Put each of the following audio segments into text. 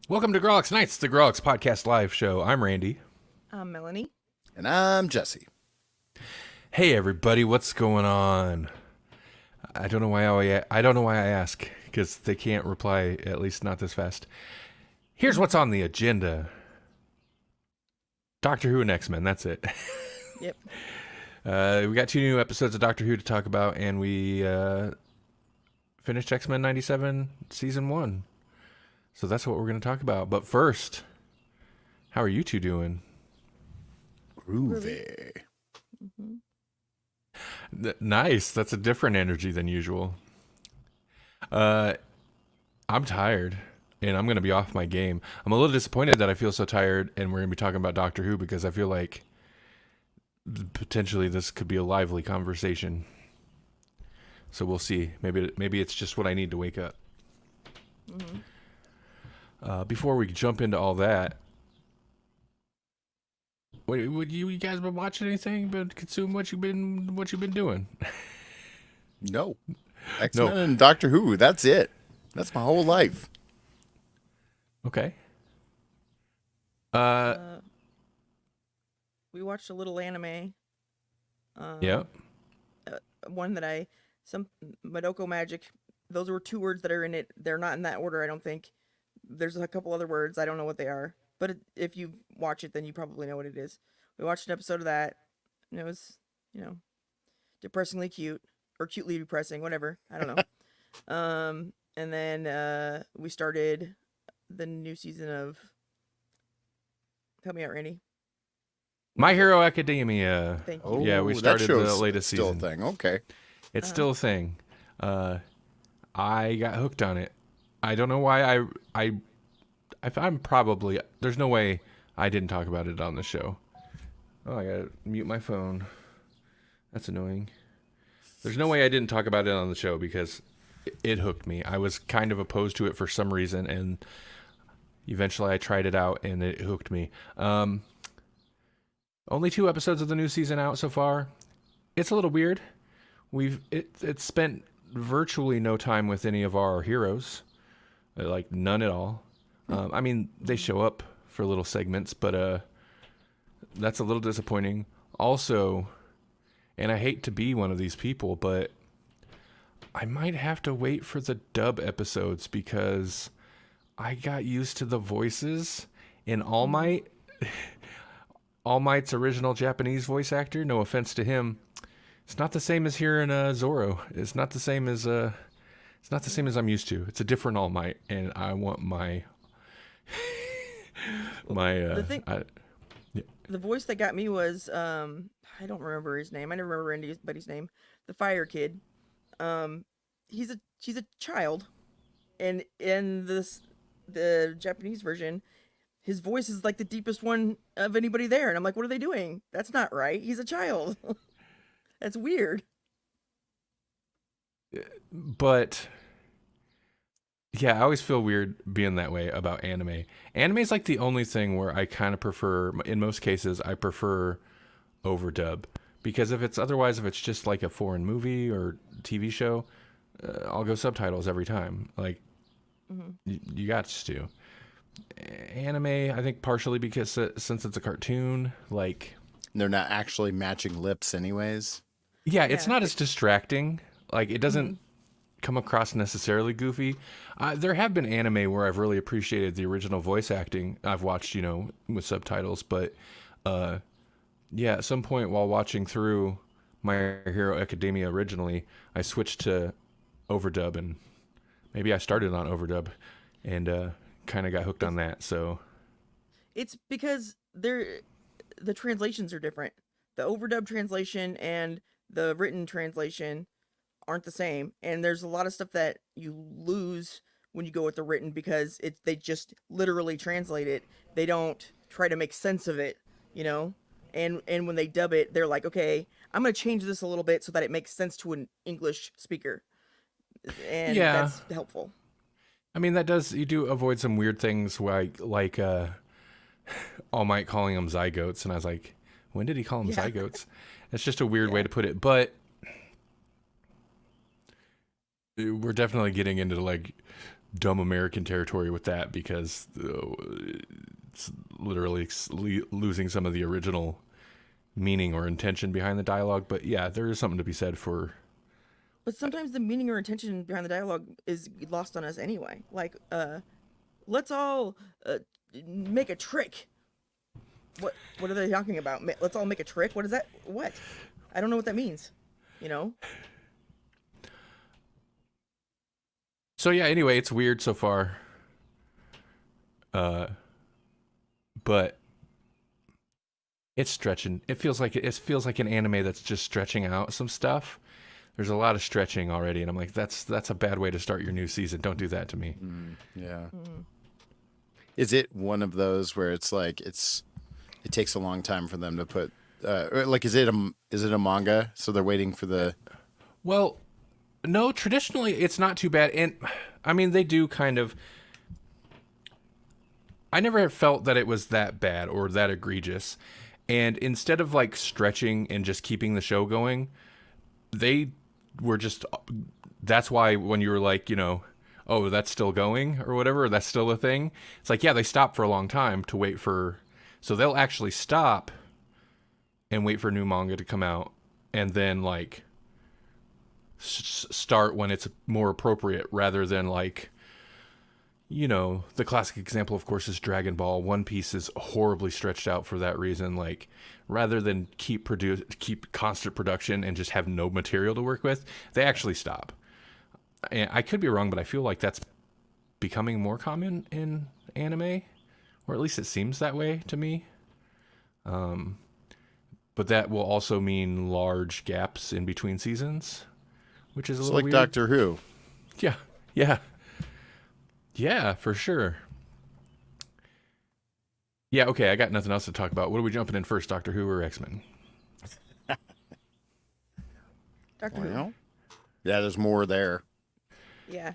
Welcome to Grawlix Nights, the Grawlix Podcast Live Show. I'm Randy. I'm Melanie. And I'm Jesse. Hey everybody, what's going on? I don't know why I ask, because they can't reply, at least not this fast. Here's what's on the agenda. Doctor Who and X-Men, that's it. Yep. We got 2 new episodes of Doctor Who to talk about, and we finished X-Men 97 Season 1. So that's what we're going to talk about. But first, how are you two doing? Groovy. Mm-hmm. Nice. That's a different energy than usual. I'm tired, and I'm going to be off my game. I'm a little disappointed that I feel so tired, and we're going to be talking about Doctor Who, because I feel like potentially this could be a lively conversation. So we'll see. Maybe it's just what I need to wake up. Mm-hmm. Before we jump into all that, would you guys been watching anything but consume what you've been doing? No. X-Men and Doctor Who, that's it. That's my whole life. Okay. We watched a little anime. Yep. One that some Madoko Magic. Those were 2 words that are in it. They're not in that order, I don't think. There's a couple other words. I don't know what they are. But if you watch it, then you probably know what it is. We watched an episode of that, and it was, depressingly cute. Or cutely depressing, whatever. I don't know. And then we started the new season of... Help me out, Randy. My Hero Academia. Thank you. Oh, Yeah, we that started the show's latest still season. a thing. Okay. It's still a thing. I got hooked on it. I don't know why I'm probably... There's no way I didn't talk about it on the show. Oh, I gotta mute my phone. That's annoying. There's no way I didn't talk about it on the show, because it hooked me. I was kind of opposed to it for some reason, and eventually I tried it out, and it hooked me. Only 2 episodes of the new season out so far. It's a little weird. It's spent virtually no time with any of our heroes. Like, none at all. I mean, they show up for little segments, but that's a little disappointing. Also, and I hate to be one of these people, but I might have to wait for the dub episodes, because I got used to the voices in All Might. All Might's original Japanese voice actor, no offense to him, it's not the same as here in Zorro. It's not the same as I'm used to. It's a different All Might, and I want my The voice that got me was I don't remember his name. I never remember anybody's name. The Fire Kid. She's a child, and in the Japanese version, his voice is like the deepest one of anybody there, and I'm like, what are they doing? That's not right. He's a child. That's weird. But yeah, I always feel weird being that way about anime. Anime is like the only thing where I kind of prefer, in most cases, I prefer overdub. Because if it's just like a foreign movie or TV show, I'll go subtitles every time. Like, you got to. Anime, I think partially because since it's a cartoon, like... They're not actually matching lips anyways. Yeah, it's not as distracting. Like, it doesn't come across necessarily goofy. There have been anime where I've really appreciated the original voice acting I've watched, with subtitles. But, at some point while watching through My Hero Academia originally, I switched to overdub, and maybe I started on overdub and kind of got hooked on that. So It's because the translations are different. The overdub translation and the written translation aren't the same, and there's a lot of stuff that you lose when you go with the written, because they just literally translate it. They don't try to make sense of it, and when they dub it, they're like, okay, I'm going to change this a little bit so that it makes sense to an English speaker, and that's helpful. I mean, you do avoid some weird things like All Might calling them zygotes, and I was like, when did he call them zygotes? It's just a weird way to put it, but we're definitely getting into like dumb American territory with that because it's literally losing some of the original meaning or intention behind the dialogue. But yeah, there is something to be said for. But sometimes the meaning or intention behind the dialogue is lost on us anyway. Like, let's all make a trick. What are they talking about? Let's all make a trick. What is that? What? I don't know what that means. You know. So yeah. Anyway, it's weird so far. But it's stretching. It feels like an anime that's just stretching out some stuff. There's a lot of stretching already, and I'm like, that's a bad way to start your new season. Don't do that to me. Yeah. Is it one of those where it's like it takes a long time for them to put is it a manga? So they're waiting for the. Well, no. Traditionally, it's not too bad, and I mean they do kind of. I never felt that it was that bad or that egregious, and instead of like stretching and just keeping the show going, they were just. That's why when you were like, oh, that's still going or whatever, that's still a thing. It's like, yeah, they stopped for a long time to wait for. So they'll actually stop and wait for new manga to come out and then like start when it's more appropriate rather than like, the classic example, of course, is Dragon Ball. One Piece is horribly stretched out for that reason. Like, rather than keep constant production and just have no material to work with, they actually stop. And I could be wrong, but I feel like that's becoming more common in anime, or at least it seems that way to me. But that will also mean large gaps in between seasons, which is a little like weird. Doctor Who. Yeah, for sure. Yeah, okay, I got nothing else to talk about. What are we jumping in first, Doctor Who or X-Men? Doctor Who. Yeah, there's more there. Yeah.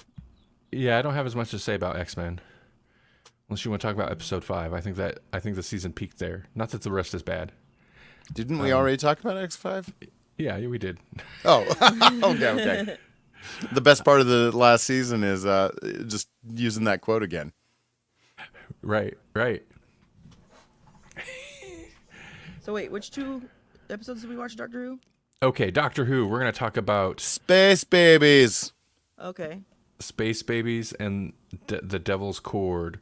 Yeah, I don't have as much to say about X-Men. Unless you want to talk about episode 5. I think the season peaked there. Not that the rest is bad. Didn't we already talk about X5? Yeah, we did. Oh, okay. The best part of the last season is just using that quote again. Right. So wait, which 2 episodes did we watch, Doctor Who? Okay, Doctor Who. We're going to talk about Space Babies. Okay. Space Babies and the Devil's Cord,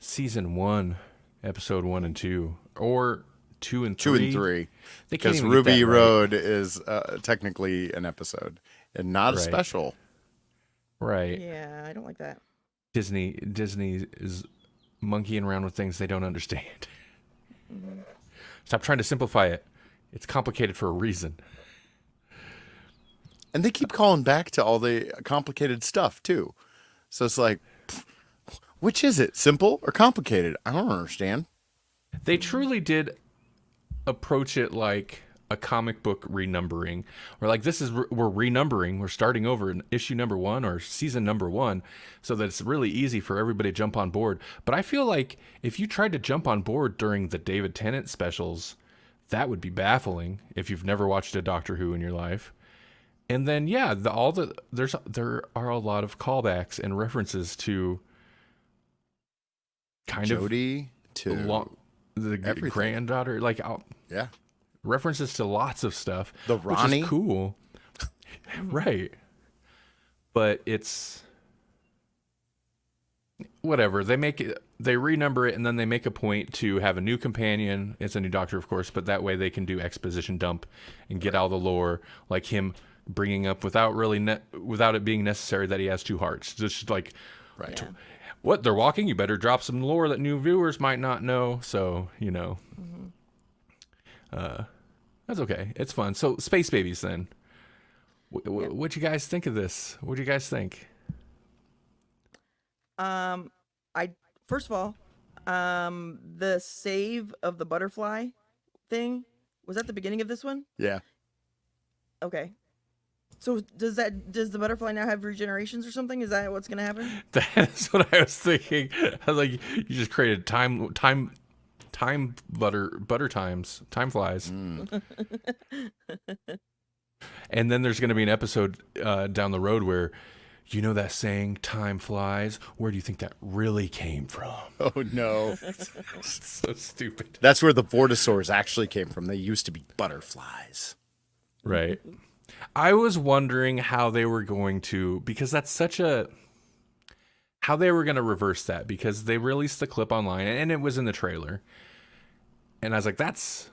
season 1, episode 1 and 2, or 2 and 3. 2 and 3. Because Ruby Road is technically an episode and not a special. Right. Yeah, I don't like that. Disney is monkeying around with things they don't understand. Mm-hmm. Stop trying to simplify it. It's complicated for a reason. And they keep calling back to all the complicated stuff, too. So it's like, which is it? Simple or complicated? I don't understand. They truly did approach it like a comic book renumbering. Or like, we're renumbering. We're starting over in issue number 1 or season number 1 so that it's really easy for everybody to jump on board. But I feel like if you tried to jump on board during the David Tennant specials, that would be baffling if you've never watched a Doctor Who in your life. And then, yeah, there are a lot of callbacks and references to kind Jodie, of the everything. Granddaughter, like references to lots of stuff. The Ronnie, which is cool, right? But it's whatever. They renumber it, and then they make a point to have a new companion. It's a new Doctor, of course, but that way they can do exposition dump and get all the lore, like him bringing up without it being necessary that he has 2 hearts. Just like, right. What, they're walking? You better drop some lore that new viewers might not know. So, that's okay. It's fun. So, Space Babies then. What'd you guys think of this? What'd you guys think? First of all, the save of the butterfly thing, was that the beginning of this one? Yeah. Okay. So does the butterfly now have regenerations or something? Is that what's gonna happen? That's what I was thinking. I was like, you just created time flies. And then there's gonna be an episode down the road where you know that saying, time flies? Where do you think that really came from? Oh no. So stupid. That's where the vortisaurs actually came from. They used to be butterflies. Right. I was wondering how they were going to, because that's such a, how they were going to reverse that, because they released the clip online and it was in the trailer. And I was like, that's,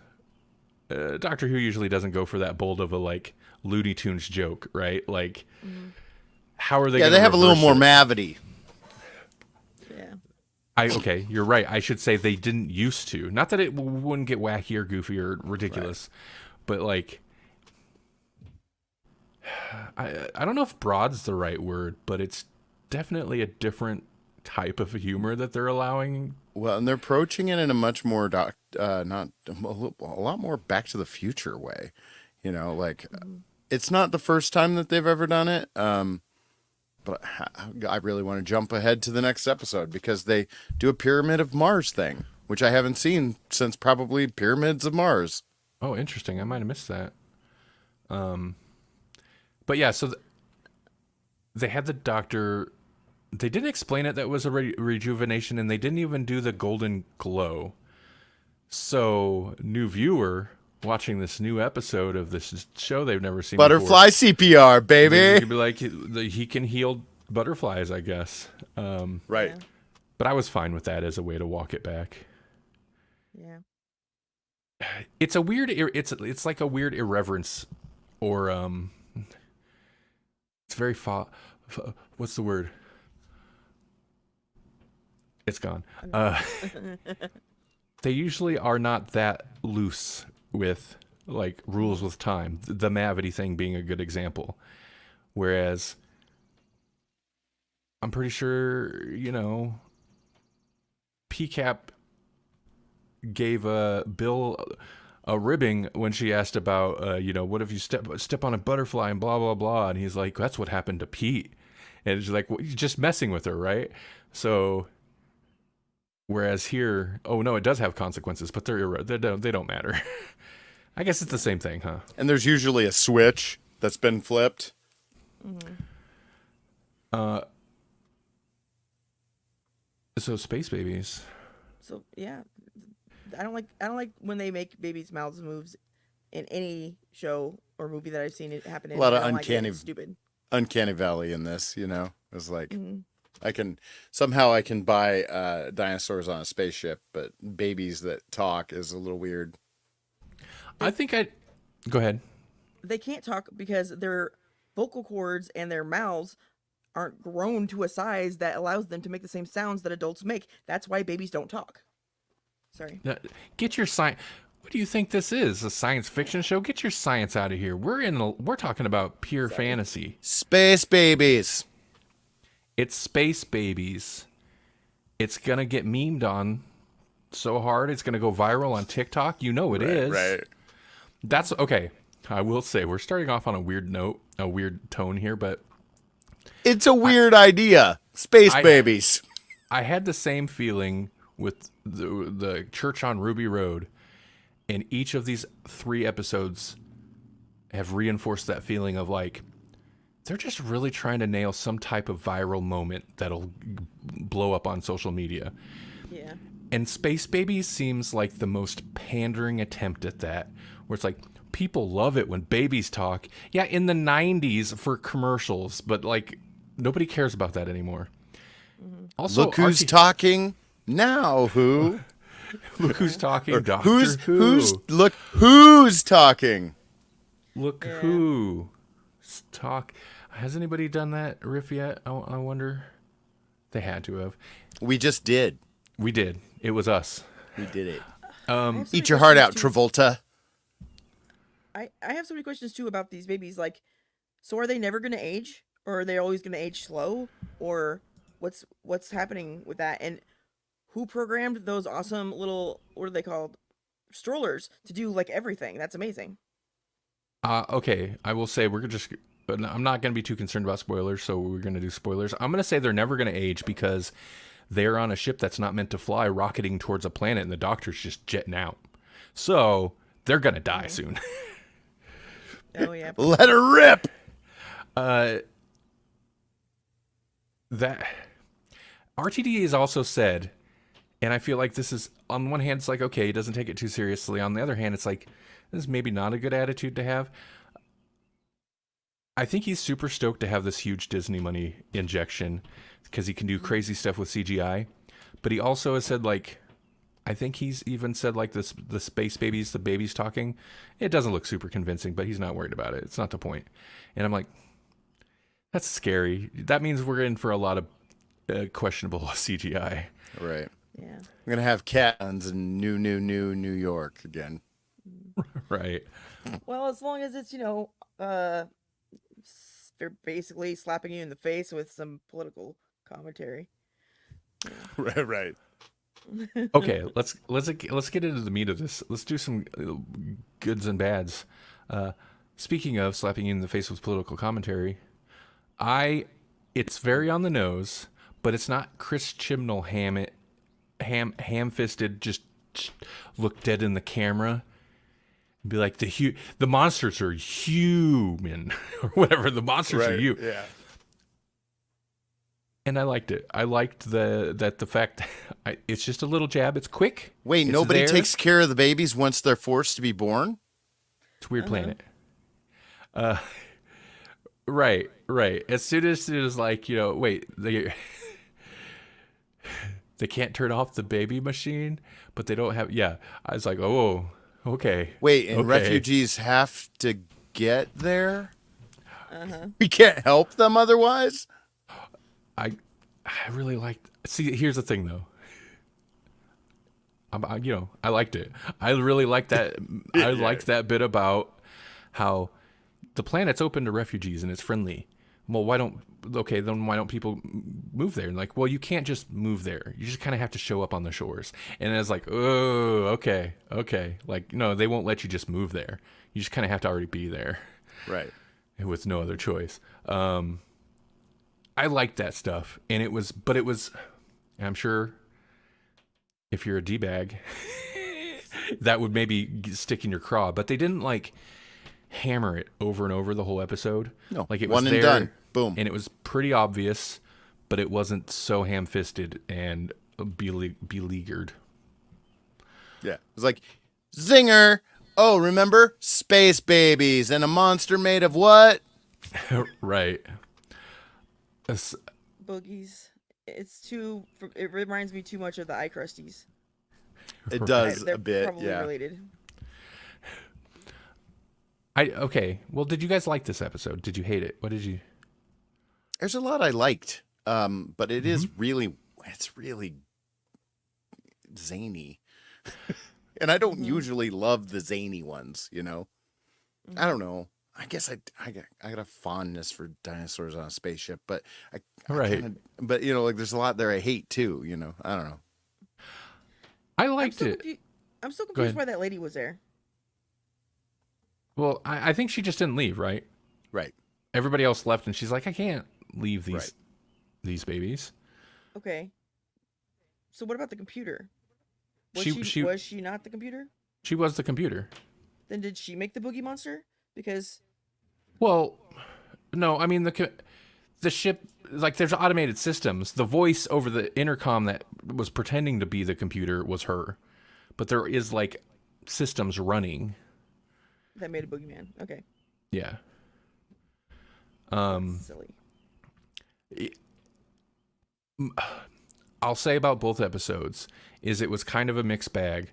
Doctor Who usually doesn't go for that bold of a like Looney Tunes joke, right? Like, how are they? Yeah, gonna they have a little reverse more it? mavity. Yeah. Okay, you're right. I should say they didn't used to. Not that it wouldn't get wacky or goofy or ridiculous, but like, I don't know if broad's the right word, but it's definitely a different type of humor that they're allowing. Well, and they're approaching it in a much more not a lot more Back to the Future way. You know, like it's not the first time that they've ever done it. But I really want to jump ahead to the next episode because they do a Pyramid of Mars thing, which I haven't seen since probably Pyramids of Mars. Oh, interesting. I might have missed that. But yeah, so they had the Doctor. They didn't explain it that was a rejuvenation, and they didn't even do the golden glow. So, new viewer watching this new episode of this show they've never seen Butterfly CPR, before, baby. you could be like, he can heal butterflies, I guess. Right. Yeah. But I was fine with that as a way to walk it back. Yeah. It's a weird. It's like a weird irreverence, or it's very what's the word? It's gone. They usually are not that loose with like rules with time. The Mavity thing being a good example. Whereas I'm pretty sure, you know, PCAP gave Bill a ribbing when she asked about, you know, what if you step on a butterfly and blah, blah, blah. And he's like, that's what happened to Pete. And it's like, well, you're just messing with her, right? So, whereas here, oh no, it does have consequences, but they don't matter. I guess it's the same thing, huh? And there's usually a switch that's been flipped. So space babies. So yeah, I don't like when they make babies' mouths moves in any show or movie that I've seen it happen in. A lot I of don't like it. uncanny, It's stupid. uncanny valley in this, you know. It's like Mhm. I can buy dinosaurs on a spaceship, but babies that talk is a little weird. I think go ahead. They can't talk because their vocal cords and their mouths aren't grown to a size that allows them to make the same sounds that adults make. That's why babies don't talk. Sorry. Now, get your science. What do you think this is? A science fiction show? Get your science out of here. We're talking about pure fantasy. Space babies. It's space babies. It's gonna get memed on so hard. It's gonna go viral on TikTok. You know it is. Right. That's okay. I will say we're starting off on a weird note, a weird tone here, but It's a weird idea. Space babies. I had the same feeling with the church on Ruby Road, and each of these 3 episodes have reinforced that feeling of like they're just really trying to nail some type of viral moment that'll blow up on social media. Yeah. And Space Babies seems like the most pandering attempt at that, where it's like people love it when babies talk. Yeah, in the 90s for commercials, but like nobody cares about that anymore. Also, Look who's talking now. Who? Look who's talking. Doctor Who's talking? Look Yeah. who talk. Has anybody done that riff yet? I wonder. They had to have. We just did. We did. It was us. We did it. I have so Eat many your heart out, questions, too. Travolta. I have so many questions too about these babies. Like, so are they never going to age, or are they always going to age slow, or what's happening with that? And who programmed those awesome little, what are they called, strollers to do like everything? That's amazing. Okay, I will say but I'm not going to be too concerned about spoilers, so we're going to do spoilers. I'm going to say they're never going to age because they're on a ship that's not meant to fly, rocketing towards a planet, and the Doctor's just jetting out. So they're going to die soon. Oh yeah. Let her rip. that RTD has also said, and I feel like this is, on one hand, it's like, okay, he doesn't take it too seriously. On the other hand, it's like, this is maybe not a good attitude to have. I think he's super stoked to have this huge Disney money injection because he can do crazy stuff with CGI. But he also has said, like, I think he's even said, like, this, the space babies, the babies talking, it doesn't look super convincing, but he's not worried about it. It's not the point. And I'm like, that's scary. That means we're in for a lot of questionable CGI. Right. Yeah. We're gonna have cats in New York again. Right. Well, as long as it's, they're basically slapping you in the face with some political commentary. Right. Right. Okay, let's get into the meat of this. Let's do some goods and bads. Speaking of slapping you in the face with political commentary, it's very on the nose, but it's not Chris Chibnall ham-fisted, just look dead in the camera and be like, the monsters are human or whatever. The monsters are you. Yeah. And I liked it. I liked the fact it's just a little jab. It's quick. Wait, It's nobody there. takes care of the babies once they're forced to be born? It's a weird planet. Right. As soon as it was like, wait, they can't turn off the baby machine, but they don't have. Yeah, I was like, oh, okay. Wait, and okay. refugees have to get there? We can't help them otherwise? I really liked. See, here's the thing though. I liked it. I really liked that. I liked that bit about how the planet's open to refugees and it's friendly. Well, why don't people move there? And like, well, you can't just move there. You just kind of have to show up on the shores. And it's like, oh, okay. Like, no, they won't let you just move there. You just kind of have to already be there. Right. With no other choice. I liked that stuff, and it was, I'm sure if you're a D-bag, that would maybe stick in your craw, but they didn't like hammer it over and over the whole episode. No, like it was one and there, done. Boom. and it was pretty obvious, but it wasn't so ham-fisted and beleaguered. Yeah. It was like, zinger. Oh, remember? Space babies and a monster made of what? Right. Boogies. It reminds me too much of the iCrusties. It does They're a bit, probably yeah. related. Okay. Well, did you guys like this episode? Did you hate it? What did you? There's a lot I liked, but it is really, it's really zany. And I don't usually love the zany ones, I don't know. I guess I got a fondness for dinosaurs on a spaceship, but but like there's a lot there I hate too, I don't know. I liked it. I'm still Go confused ahead. why that lady was there. Well, I think she just didn't leave, right? Right. Everybody else left, and she's like, I can't leave Right. these babies. Okay. So what about the computer? Was She- was she not the computer? She was the computer. Then did she make the boogie monster? Because Well, no, I mean the ship, like there's automated systems. The voice over the intercom that was pretending to be the computer was her, but there is like systems running. that made a boogeyman. Okay. Yeah. Silly. I'll say about both episodes is it was kind of a mixed bag.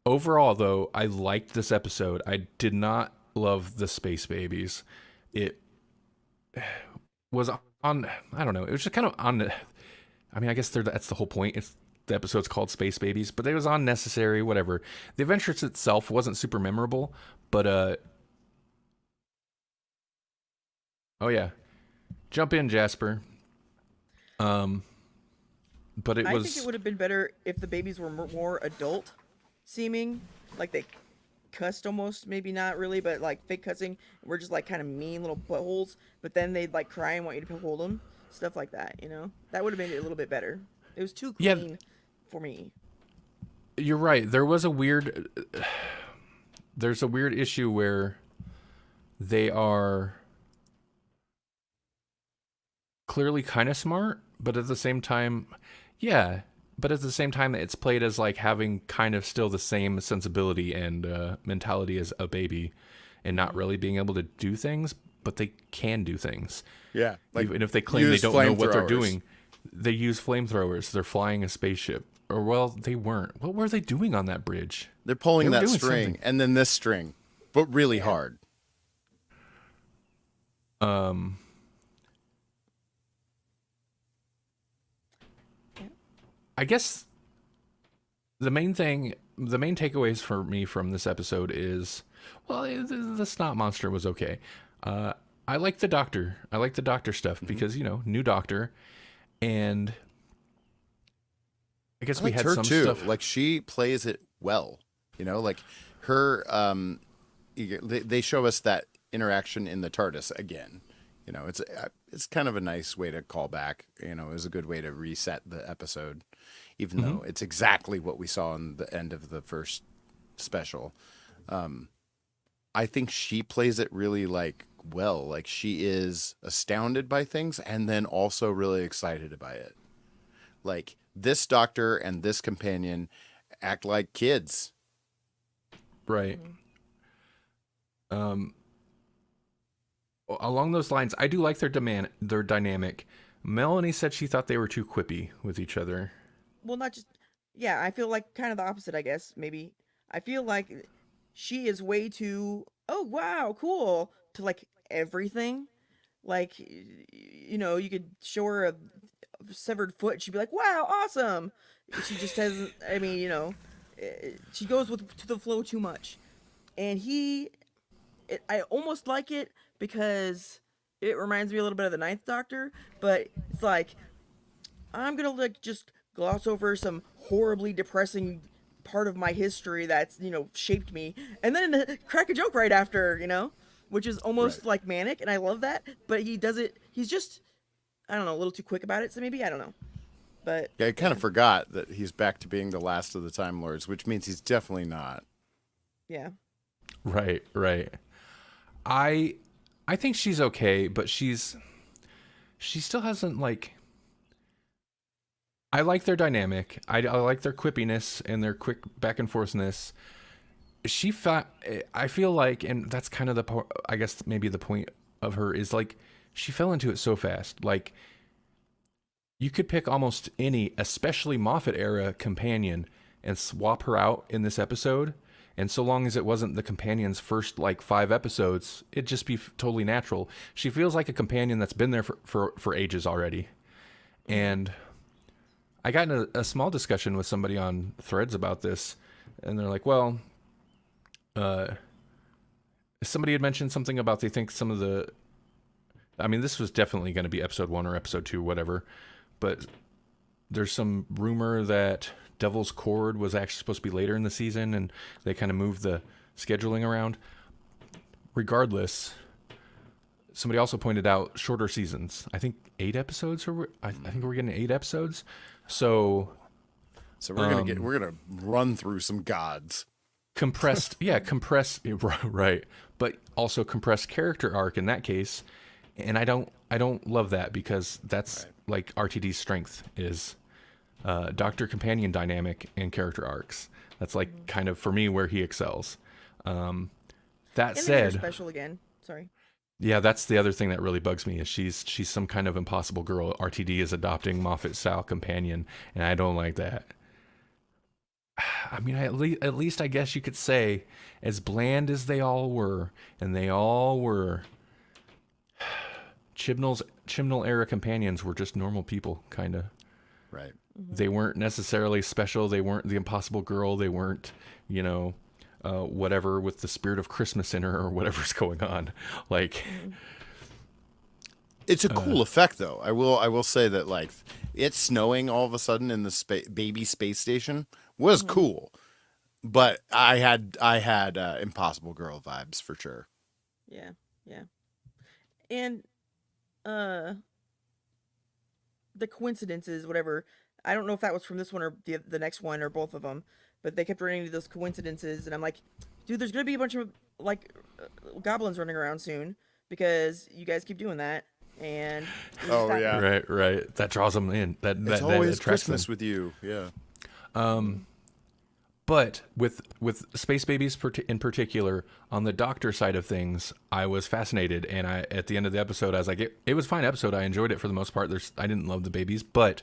Overall, though, I liked this episode. I did not love the space babies. It was on, I don't know, it was just kind of on, I mean, I guess that's the whole point. The episode's called Space Babies, but it was unnecessary, whatever. The adventure itself wasn't super memorable, but, oh yeah. Jump in, Jasper. But I think it would have been better if the babies were more adult seeming, like they cussed almost, maybe not really, but like fake cussing. We're just like kind of mean little buttholes, but then they'd like cry and want you to hold them, stuff like that. That would have made it a little bit better. It was too clean for me. You're right. There's a weird issue where they are clearly kind of smart, but at the same time, yeah. But at the same time, it's played as like having kind of still the same sensibility and mentality as a baby, and not really being able to do things, but they can do things. Yeah, like Even if they claim they use don't know what they're flamethrowers. doing, they use flamethrowers. They're flying a spaceship. Or, well, they weren't. What were they doing on that bridge? They're pulling They were that doing string something. and then this string, but really hard. Um, Yeah. I guess the main takeaways for me from this episode is, well, the snot monster was okay. I like the doctor. I like the doctor stuff because, new doctor. And I guess I we liked had her some too. stuff. Like she plays it well. Like her. They show us that interaction in the TARDIS again. It's kind of a nice way to call back. It was a good way to reset the episode, even though it's exactly what we saw in the end of the first special. I think she plays it really well. Like she is astounded by things and then also really excited by it. Like this doctor and this companion act like kids. Right. Along those lines, I do like their dynamic. Melanie said she thought they were too quippy with each other. Well, not just. Yeah, I feel like kind of the opposite, I guess. Maybe I feel like she is way too. Oh wow, cool to like everything. Like, you could show her a severed foot, she'd be like, "Wow, awesome." She just hasn't. I mean, she goes with to the flow too much, and I almost like it because it reminds me a little bit of the Ninth Doctor, but it's like I'm gonna just gloss over some horribly depressing part of my history that's shaped me, and then crack a joke right after, which is almost Right. like manic, and I love that. But he does it. He's just I don't know, a little too quick about it. So maybe I don't know, but Yeah, I kind of forgot that he's back to being the last of the Time Lords, which means he's definitely not. yeah. Right, right. I think she's okay, but she still hasn't like. I like their dynamic. I like their quippiness and their quick back and forthness. I feel like, and that's kind of I guess maybe the point of her is like she fell into it so fast. Like you could pick almost any, especially Moffat era companion, and swap her out in this episode. And so long as it wasn't the companion's first like 5 episodes, it'd just be totally natural. She feels like a companion that's been there for ages already. And I got in a small discussion with somebody on Threads about this, and they're like, well, somebody had mentioned something about they think some of the. I mean, this was definitely going to be episode 1 or episode 2, whatever. But there's some rumor that Devil's Cord was actually supposed to be later in the season, and they kind of moved the scheduling around. Regardless, somebody also pointed out shorter seasons. I think 8 episodes, or I think we're getting 8 episodes. So we're gonna run through some gods. compressed, right, but also compressed character arc in that case. And I don't love that because that's like RTD's strength is Doctor Companion dynamic and character arcs. That's like kind of for me where he excels. That And then they're said, special again. Sorry. yeah, that's the other thing that really bugs me is she's some kind of impossible girl. RTD is adopting Moffat style companion, and I don't like that. I mean, at least I guess you could say, as bland as they all were, and they all were, Chibnall era companions were just normal people, kind of. Right. They weren't necessarily special. They weren't the impossible girl. They weren't, whatever with the spirit of Christmas in her or whatever's going on. Like, It's a cool effect, though. I will say that, like, it snowing all of a sudden in the baby space station was cool, but I had Impossible Girl vibes for sure. Yeah. Yeah. And the coincidences, whatever. I don't know if that was from this one or the next one or both of them, but they kept running into those coincidences, and I'm like, dude, there's gonna be a bunch of like goblins running around soon because you guys keep doing that. and you Oh, stop yeah. it. Right. That draws them in. That It's that always attracts them. Christmas with you. Yeah. But with Space Babies in particular, on the doctor side of things, I was fascinated, and at the end of the episode, I was like, it was a fine episode. I enjoyed it for the most part. I didn't love the babies, but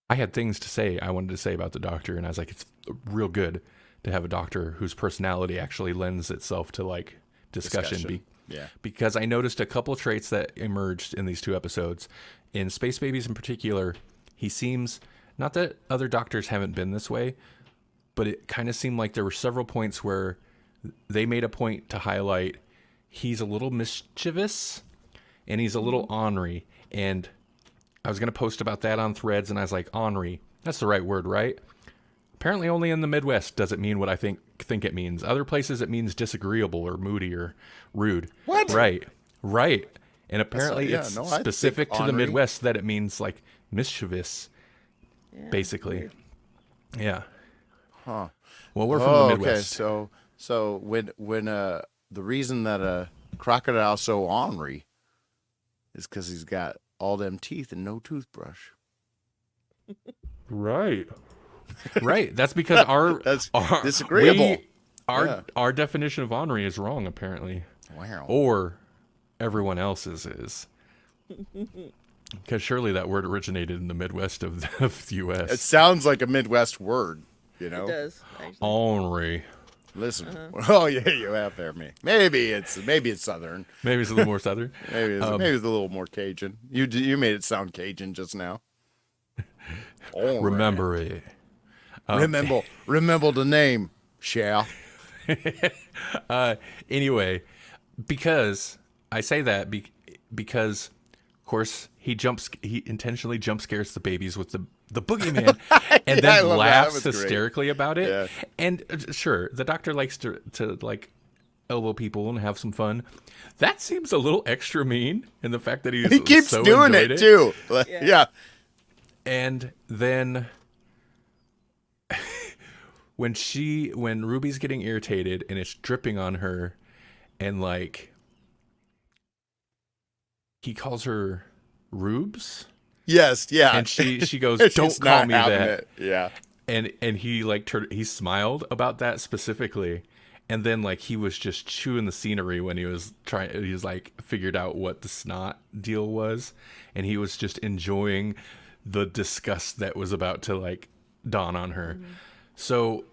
I had things to say. I wanted to say about the doctor, and I was like, it's real good to have a doctor whose personality actually lends itself to like discussion. Yeah. Because I noticed a couple traits that emerged in these two episodes. In Space Babies in particular, he seems, not that other doctors haven't been this way, but it kind of seemed like there were several points where they made a point to highlight he's a little mischievous and he's a little ornery. And I was going to post about that on Threads, and I was like, ornery, that's the right word, right? Apparently only in the Midwest does it mean what I think it means. Other places it means disagreeable or moody or rude. What? Right. And apparently it's I specific think to the ornery. Midwest that it means like mischievous, Yeah, basically. weird. Yeah. Huh. Well, we're from Oh, the okay. Midwest. So when the reason that a crocodile's so ornery is because he's got all them teeth and no toothbrush. Right. Right. That's because That's our disagreeable. our definition of ornery is wrong, apparently. Wow. Or everyone else's is. Because surely that word originated in the Midwest of the U.S. It sounds like a Midwest word, you know. It does actually. Ornery. Listen. Oh yeah, you have there me. Maybe it's Southern. Maybe it's a little more southern. Maybe it's a little more Cajun. You made it sound Cajun just now. Ornery. Remember it. Remember the name, shall. Anyway, because I say that because, of course, he intentionally jump scares the babies with the boogeyman, and Yeah, I then love that. That laughs was great. hysterically about it. Yeah. And sure, the doctor likes to like elbow people and have some fun. That seems a little extra mean, in the fact that He keeps so doing enjoyed it too. Like, Yeah. yeah. And then when Ruby's getting irritated and it's dripping on her, and like he calls her Rubes, Yes. Yeah. and she goes, She's "Don't call not me having that." it. Yeah. And he like he smiled about that specifically, and then like he was just chewing the scenery when he was like figured out what the snot deal was, and he was just enjoying the disgust that was about to like dawn on her. So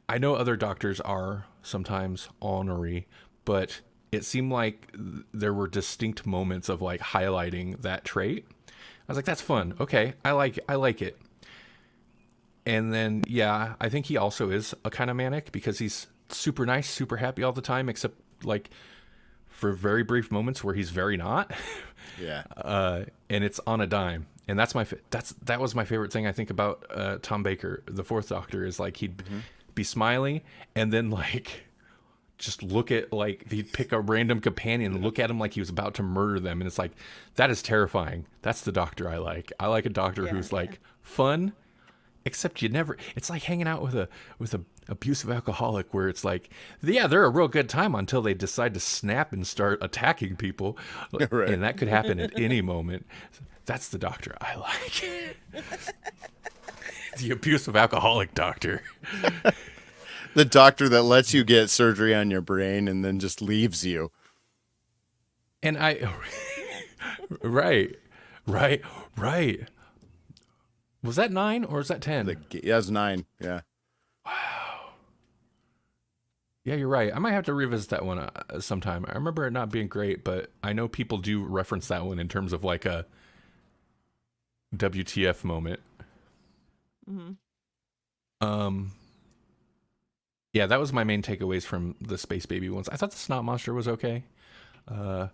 I know other doctors are sometimes ornery, but it seemed like there were distinct moments of like highlighting that trait. I was like, that's fun. Okay, I like it. And then, yeah, I think he also is a kind of manic, because he's super nice, super happy all the time, except like for very brief moments where he's very not. Yeah. And it's on a dime. And that was my favorite thing I think about Tom Baker, the Fourth Doctor, is like he'd be smiling and then like just look at like he'd pick a random companion and look at him like he was about to murder them, and it's like that is terrifying. That's the doctor I like. I like a doctor who's like fun, except it's like hanging out with a abusive alcoholic, where it's like, yeah, they're a real good time until they decide to snap and start attacking people. Right. And that could happen at any moment. That's the doctor I like. The abusive alcoholic doctor. The doctor that lets you get surgery on your brain and then just leaves you. And right. Was that 9 or is that 10? Yeah, it's 9. Yeah. Yeah, you're right. I might have to revisit that one sometime. I remember it not being great, but I know people do reference that one in terms of like a WTF moment. Yeah, that was my main takeaways from the Space Baby ones. I thought the Snot Monster was okay. I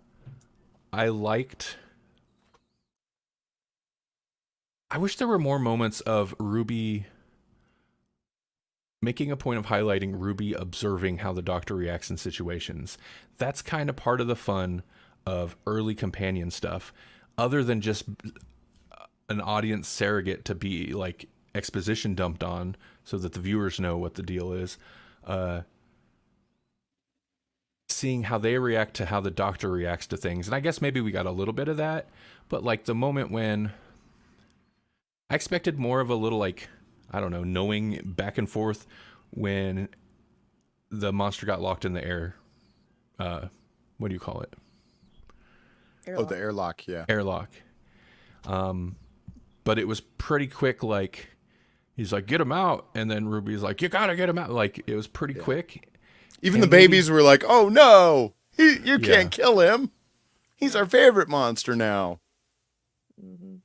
wish there were more moments of Ruby making a point of highlighting Ruby observing how the Doctor reacts in situations. That's kind of part of the fun of early companion stuff, other than just an audience surrogate to be like exposition dumped on so that the viewers know what the deal is. seeing how they react to how the Doctor reacts to things. And I guess maybe we got a little bit of that, but like the moment when I expected more of a little, like, I don't know, knowing back and forth when the monster got locked in the air. What do you call it? Oh, the airlock, yeah. Airlock. But it was pretty quick, like, he's like, get him out. And then Ruby's like, you gotta get him out. Like, it was pretty quick. Even the babies were like, oh no, you Yeah. can't kill him. He's our favorite monster now. Mm-hmm.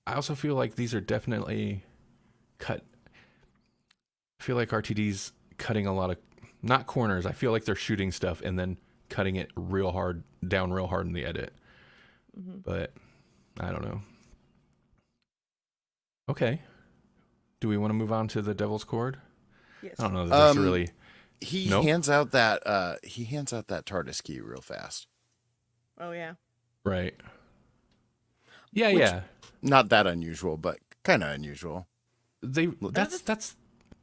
I also feel like these are definitely cut. I feel like RTD's cutting a lot of, not corners. I feel like they're shooting stuff and then cutting it real hard in the edit. Mm-hmm. But I don't know. Okay. Do we want to move on to the Devil's Cord? Yes. I don't know. There's really. He Nope. hands out that TARDIS key real fast. Oh yeah. Right. Yeah, Which- yeah. Not that unusual, but kind of unusual. That's.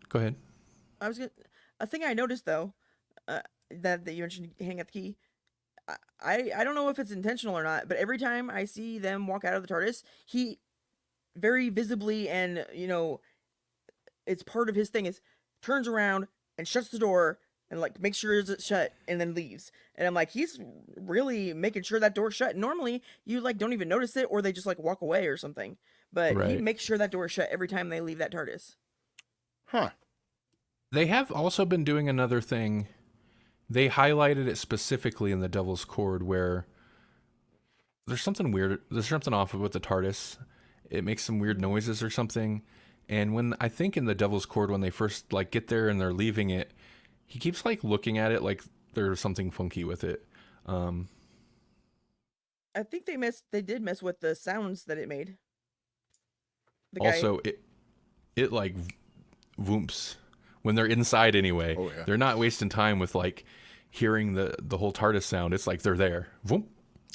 Go ahead. A thing I noticed though, that you mentioned hang up the key. I don't know if it's intentional or not, but every time I see them walk out of the TARDIS, he very visibly and it's part of his thing is turns around and shuts the door and like makes sure it's shut and then leaves. And I'm like, he's really making sure that door's shut. Normally you like don't even notice it or they just like walk away or something. But he Right. makes sure that door is shut every time they leave that TARDIS. Huh. They have also been doing another thing. They highlighted it specifically in the Devil's Cord where there's something weird. There's something off with the TARDIS. It makes some weird noises or something. And when I think in the Devil's Cord, when they first like get there and they're leaving it, he keeps like looking at it like there's something funky with it. I think they did mess with the sounds that it made. The guy, Also, it like voomps when they're inside anyway. Oh, yeah. They're not wasting time with like hearing the whole TARDIS sound. It's like they're there. Voom.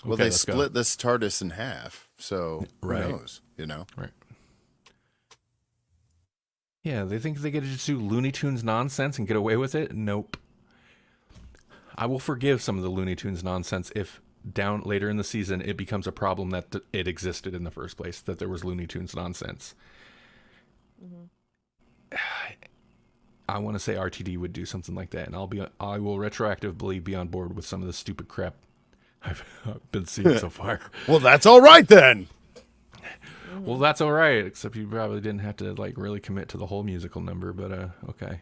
Well, Okay, they let's go. split this TARDIS in half, so Right. who knows? Right. Yeah, they think they get to just do Looney Tunes nonsense and get away with it? Nope. I will forgive some of the Looney Tunes nonsense if down later in the season it becomes a problem that it existed in the first place, that there was Looney Tunes nonsense. Mhm. I want to say RTD would do something like that, and I will retroactively be on board with some of the stupid crap I've been seeing so far. Well, that's all right then. Well, that's all right, except you probably didn't have to like really commit to the whole musical number, but okay.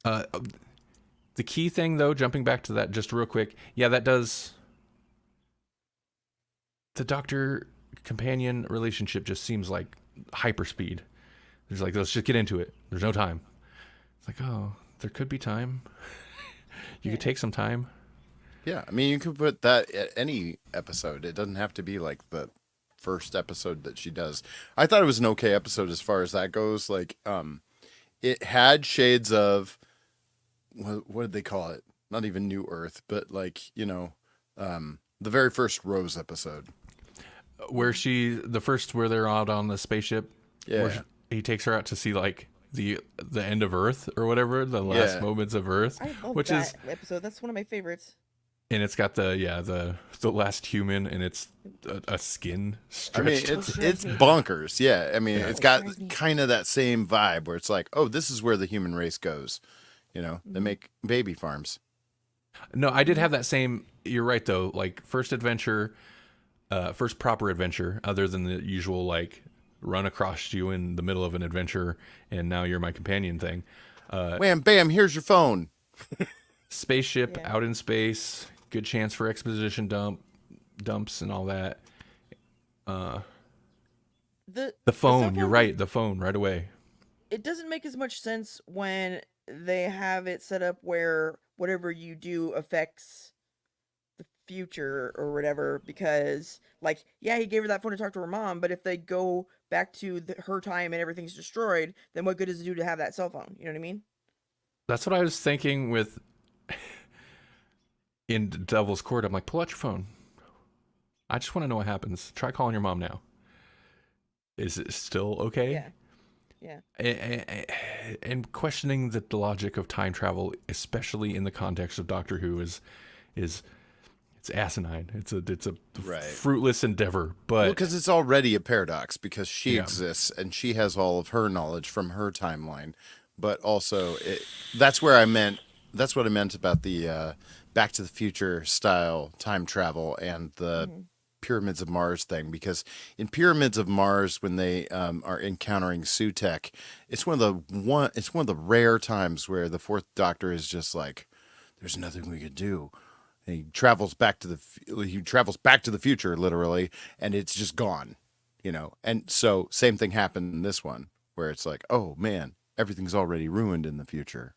The key thing though, jumping back to that just real quick, yeah, that does. The Doctor companion relationship just seems like hyperspeed. There's like, let's just get into it. There's no time. It's like, oh, there could be time. You could take some time. Yeah, I mean, you could put that at any episode. It doesn't have to be like the first episode that she does. I thought it was an okay episode as far as that goes. Like, it had shades of what did they call it? Not even New Earth, but like the very first Rose episode. Where where they're out on the spaceship. Yeah. Where he takes her out to see like the end of Earth or whatever, the last moments of Earth, I love which that is, episode. That's one of my favorites. and it's got the last human, and it's a skin I mean, stretched. it's bonkers. Yeah, I mean, it's got Drives me. kind of that same vibe where it's like, oh, this is where the human race goes. They make baby farms. No, I did have that same. You're right though. Like first proper adventure, other than the usual like run across you in the middle of an adventure, and now you're my companion thing. Wham, bam! Here's your phone. Spaceship Yeah. out in space, good chance for exposition dumps and all that. The Phone, cell you're phone right. The phone right away. It doesn't make as much sense when they have it set up where whatever you do affects the future or whatever, because like, yeah, he gave her that phone to talk to her mom, but if they go back to her time and everything's destroyed, then what good does it do to have that cell phone? You know what I mean? That's what I was thinking with in Devil's Court. I'm like, pull out your phone. I just want to know what happens. Try calling your mom now. Is it still okay? Yeah. Yeah. And questioning the logic of time travel, especially in the context of Doctor Who, is it's asinine. It's a Right. fruitless endeavor. Well, But because it's already a paradox because she yeah, exists and she has all of her knowledge from her timeline, but also that's where I meant. That's what I meant about the Back to the Future style time travel and the Hmm. Pyramids of Mars thing. Because in Pyramids of Mars, when they are encountering Sutek, it's one of the rare times where the Fourth Doctor is just like, "There's nothing we could do." And he travels back to the future literally, and it's just gone, you know. And so same thing happened in this one, where it's like, oh man, everything's already ruined in the future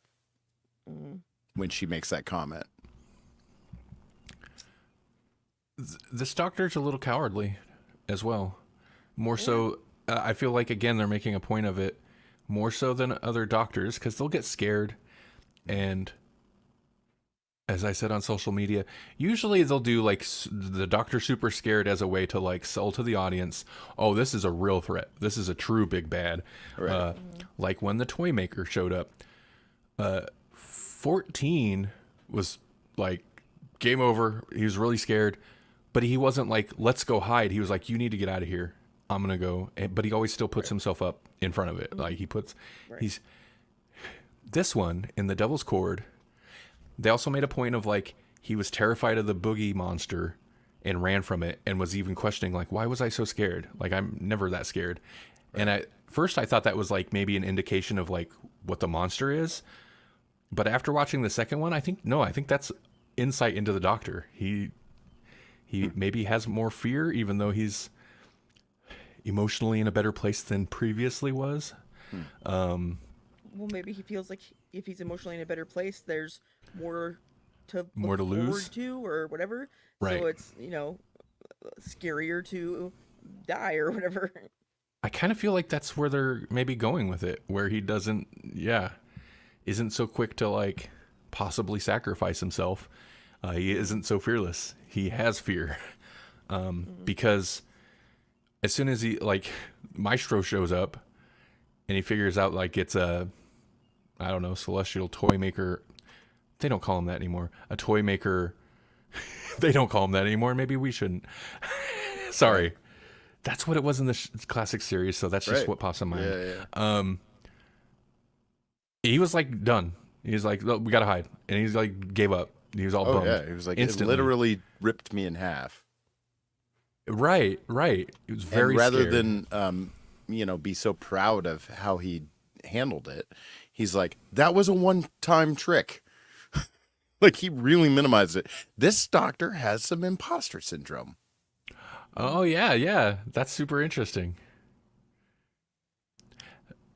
Hmm. when she makes that comment. this Doctor's a little cowardly as well. More Yeah. so, I feel like again they're making a point of it more so than other doctors because they'll get scared. And as I said on social media, usually they'll do like the Doctor super scared as a way to like sell to the audience, oh, this is a real threat. This is a true big bad. Right. Uh, like when the toy maker showed up. 14 was like game over. He was really scared, but he wasn't like, let's go hide. He was like, you need to get out of here. I'm going to go. But he always still puts Right. himself up in front of it. Like Right. he's this one in the Devil's Cord. They also made a point of like, he was terrified of the boogie monster and ran from it and was even questioning, like, why was I so scared? Like, I'm never that scared. Right. And at first I thought that was like maybe an indication of like what the monster is. But after watching the second one, I think that's insight into the Doctor. He maybe has more fear, even though he's emotionally in a better place than previously was. Hmm. Well, maybe he feels like if he's emotionally in a better place, there's more to More look to forward lose. to or whatever. Right. So it's, scarier to die or whatever. I kind of feel like that's where they're maybe going with it, where he isn't so quick to like possibly sacrifice himself. He isn't so fearless. He has fear. Mm-hmm. Because as soon as he like Maestro shows up and he figures out like it's a, I don't know, celestial toy maker. They don't call him that anymore. A toy maker. They don't call him that anymore. Maybe we shouldn't. Sorry. Right. That's what it was in the classic series. So that's just Right. what pops in mind. Yeah, yeah. He was like done. He was like, "Look, we gotta hide," and he's like gave up. He was all Oh bummed yeah, he was like, it instantly. literally ripped me in half. Right, right. He was And very rather scared. than be so proud of how he handled it, he's like, that was a one-time trick. Like he really minimized it. This Doctor has some imposter syndrome. Oh yeah, yeah. That's super interesting.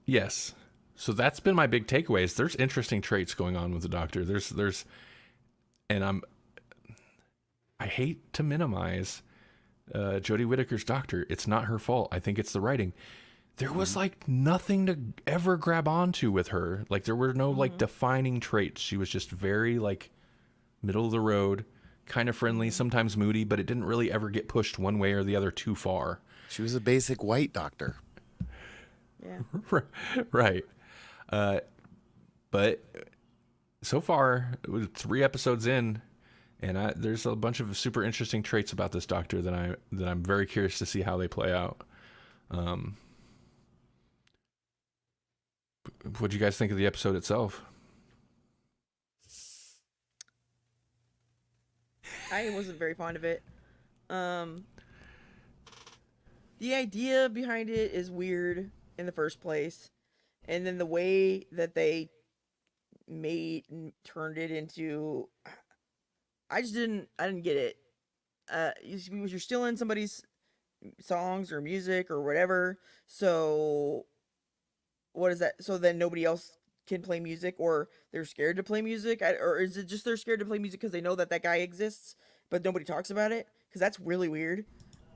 Yes. So that's been my big takeaways. There's interesting traits going on with the Doctor. And I hate to minimize Jodie Whittaker's Doctor. It's not her fault. I think it's the writing. There was like nothing to ever grab onto with her. Like there were no like Mm-hmm. defining traits. She was just very like middle of the road, kind of friendly, Mm-hmm. sometimes moody, but it didn't really ever get pushed one way or the other too far. She was a basic white doctor. Yeah. Right. But so far, it was 3 episodes in, and there's a bunch of super interesting traits about this Doctor that I'm very curious to see how they play out. What do you guys think of the episode itself? I wasn't very fond of it. Um, the idea behind it is weird in the first place, and then the way that they turned it into, I didn't get it. You're stealing somebody's songs or music or whatever. So what is that? So then nobody else can play music, or they're scared to play music, or is it just they're scared to play music because they know that that guy exists, but nobody talks about it? Because that's really weird.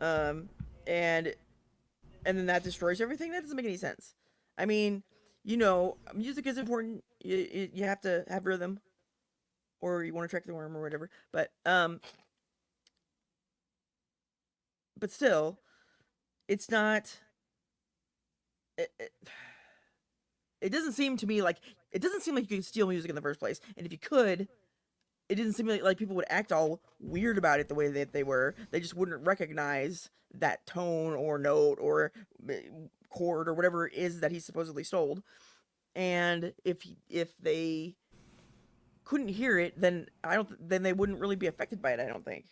Um, and and then that destroys everything. That doesn't make any sense. I mean, music is important. You have to have rhythm, or you want to track the worm or whatever. But still, it's not. It, it doesn't seem to me like you could steal music in the first place. And if you could, it didn't seem like people would act all weird about it the way that they were. They just wouldn't recognize that tone or note or chord or whatever it is that he supposedly stole. And if they couldn't hear it, then then they wouldn't really be affected by it, I don't think.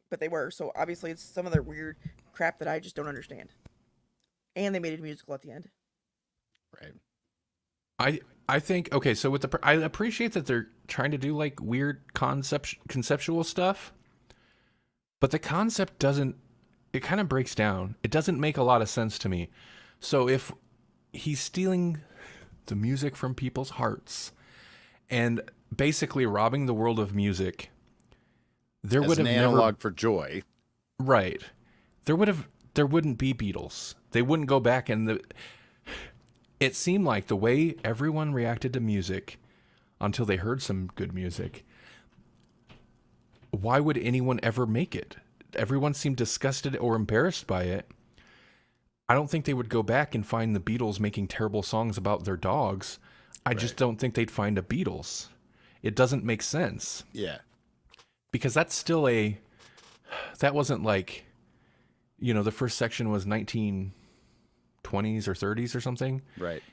But they were. So obviously it's some of their weird crap that I just don't understand. And they made it musical at the end. Right. I think okay. So with I appreciate that they're trying to do like weird conceptual stuff, but the concept doesn't. It kind of breaks down. It doesn't make a lot of sense to me. So if he's stealing the music from people's hearts and basically robbing the world of music, there As would an have analog never for joy. right. There wouldn't be Beatles. They wouldn't go back and it seemed like the way everyone reacted to music until they heard some good music. Why would anyone ever make it? Everyone seemed disgusted or embarrassed by it. I don't think they would go back and find the Beatles making terrible songs about their dogs. I just don't think they'd find a Beatles. It doesn't make sense. Yeah. Because that wasn't like, the first section was 1920s or 30s or something. Right.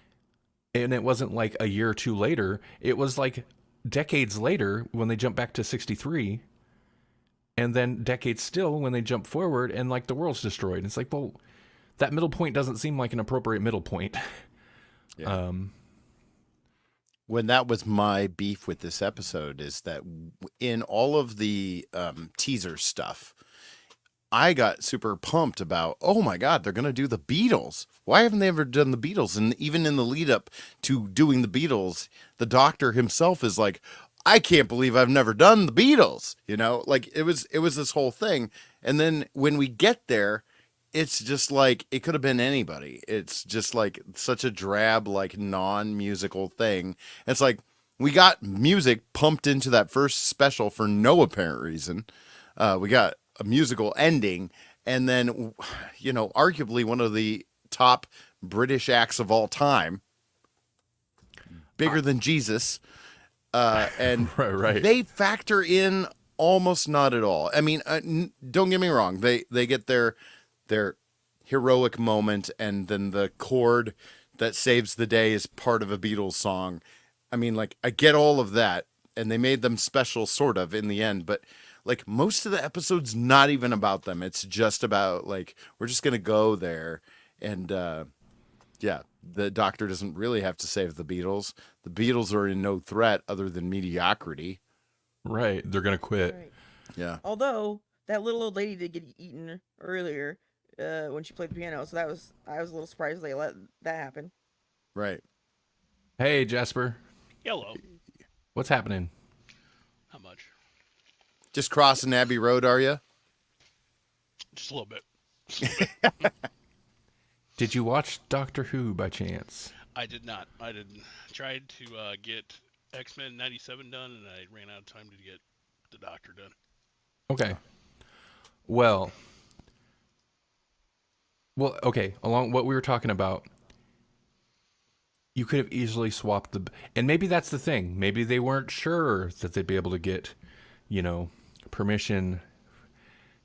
And it wasn't like a year or two later. It was like decades later when they jumped back to 63. And then decades still when they jump forward and like the world's destroyed. And it's like, well, that middle point doesn't seem like an appropriate middle point. Yeah. When that was my beef with this episode is that in all of the teaser stuff, I got super pumped about, oh my God, they're going to do the Beatles. Why haven't they ever done the Beatles? And even in the lead up to doing the Beatles, the Doctor himself is like, I can't believe I've never done the Beatles. Like it was this whole thing. And then when we get there, it's just like, it could have been anybody. It's just like such a drab, like non-musical thing. It's like, we got music pumped into that first special for no apparent reason. We got a musical ending, and then, arguably one of the top British acts of all time, bigger than Jesus, and right. they factor in almost not at all. I mean, don't get me wrong, they get their heroic moment, and then the chord that saves the day is part of a Beatles song. I mean, like, I get all of that, and they made them special sort of in the end, but like most of the episode's not even about them. It's just about like, we're just going to go there. And the Doctor doesn't really have to save the Beatles. The Beatles are in no threat other than mediocrity. Right. They're going to quit. Right. Yeah. Although that little old lady did get eaten earlier when she played the piano, so I was a little surprised they let that happen. Right. Hey, Jasper. Hello. What's happening? Not much. Just crossing Abbey Road, are you? Just a little bit. Did you watch Doctor Who by chance? I did not. I didn't. Tried to get X-Men 97 done, and I ran out of time to get the Doctor done. Okay. Well, okay. Along what we were talking about, you could have easily swapped and maybe that's the thing. Maybe they weren't sure that they'd be able to get, permission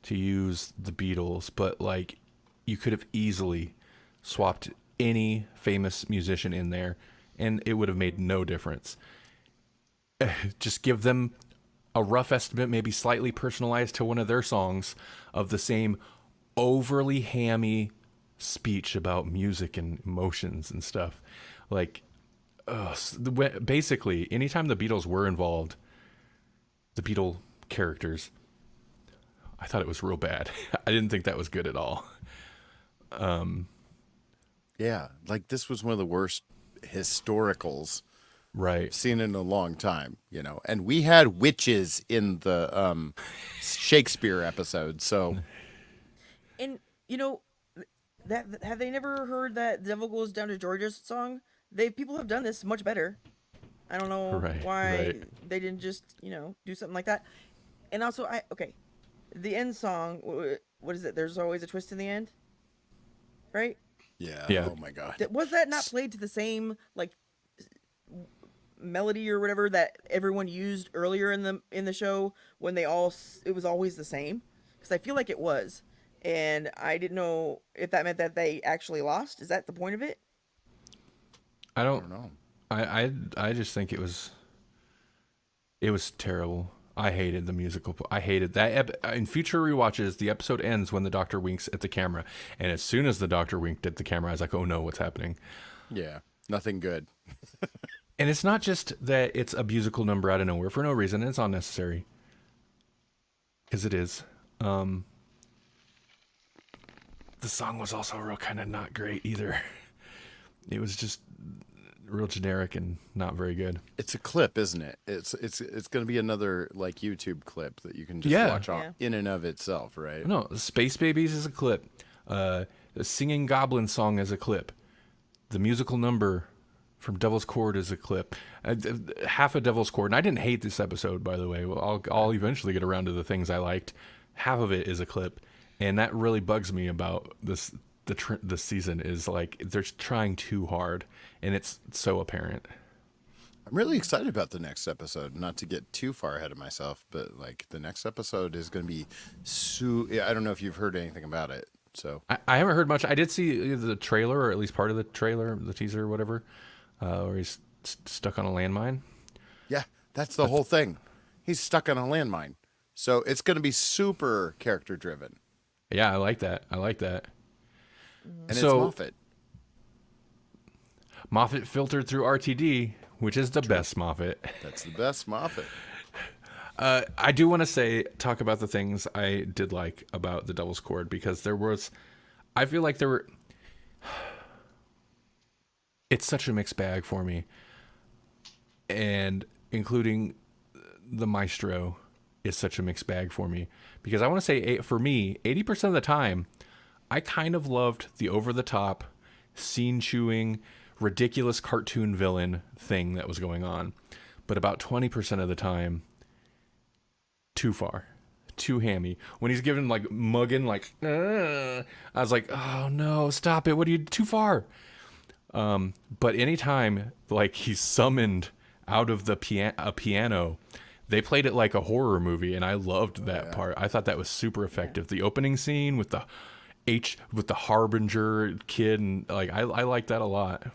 to use the Beatles, but like you could have easily swapped any famous musician in there and it would have made no difference. Just give them a rough estimate, maybe slightly personalized to one of their songs of the same overly hammy speech about music and emotions and stuff. Like, basically, anytime the Beatles were involved, the Beatle characters, I thought it was real bad. I didn't think that was good at all. Yeah. Like, this was one of the worst historicals Right. I've seen in a long time, and we had witches in the Shakespeare episode. So, And that have they never heard that "Devil Goes Down to Georgia's" song? People have done this much better. I don't know why they didn't just do something like that. And also, the end song. What is it? There's always a twist in the end, right? Yeah. Yeah. Oh my god. Was that not played to the same like melody or whatever that everyone used earlier in the show when it was always the same? Because I feel like it was, and I didn't know if that meant that they actually lost. Is that the point of it? I I don't. don't know. I just think it was terrible. I hated the musical. I hated that. In future rewatches, the episode ends when the doctor winks at the camera, and as soon as the doctor winked at the camera, I was like, "Oh no, what's happening?" Yeah. Nothing good. And it's not just that it's a musical number out of nowhere for no reason. It's unnecessary because it is. The song was also real kind of not great either. It was just real generic and not very good. It's a clip, isn't it? It's going to be another like YouTube clip that you can just Yeah. watch on Yeah. in and of itself, right? No, Space Babies is a clip. The Singing Goblin song is a clip. The musical number from Devil's Chord is a clip. Half of Devil's Chord, and I didn't hate this episode, by the way. Well, I'll eventually get around to the things I liked. Half of it is a clip, and that really bugs me about this. The season is like they're trying too hard, and it's so apparent. I'm really excited about the next episode. Not to get too far ahead of myself, but like the next episode is going to be yeah, I don't know if you've heard anything about it. So I haven't heard much. I did see the trailer, or at least part of the trailer, the teaser, or whatever, where he's stuck on a landmine. yeah, that's the whole thing. He's stuck on a landmine. So it's going to be super character driven. Yeah, I like that. I like that. And So- it's Moffat. Moffat filtered through RTD, which is the best Moffat. That's the best Moffat. I do want to talk about the things I did like about the Devil's Chord, because I feel like there were, it's such a mixed bag for me, and including the Maestro is such a mixed bag for me, because I want to say, for me, 80% of the time, I kind of loved the over-the-top, scene-chewing, ridiculous cartoon villain thing that was going on, but about 20% of the time, too far, too hammy. When he's given like mugging, like, I was like, oh no, stop it! What are you too far? But anytime like he's summoned out of the piano, they played it like a horror movie, and I loved that part. I thought that was super effective. The opening scene with the Harbinger kid, and like I like that a lot.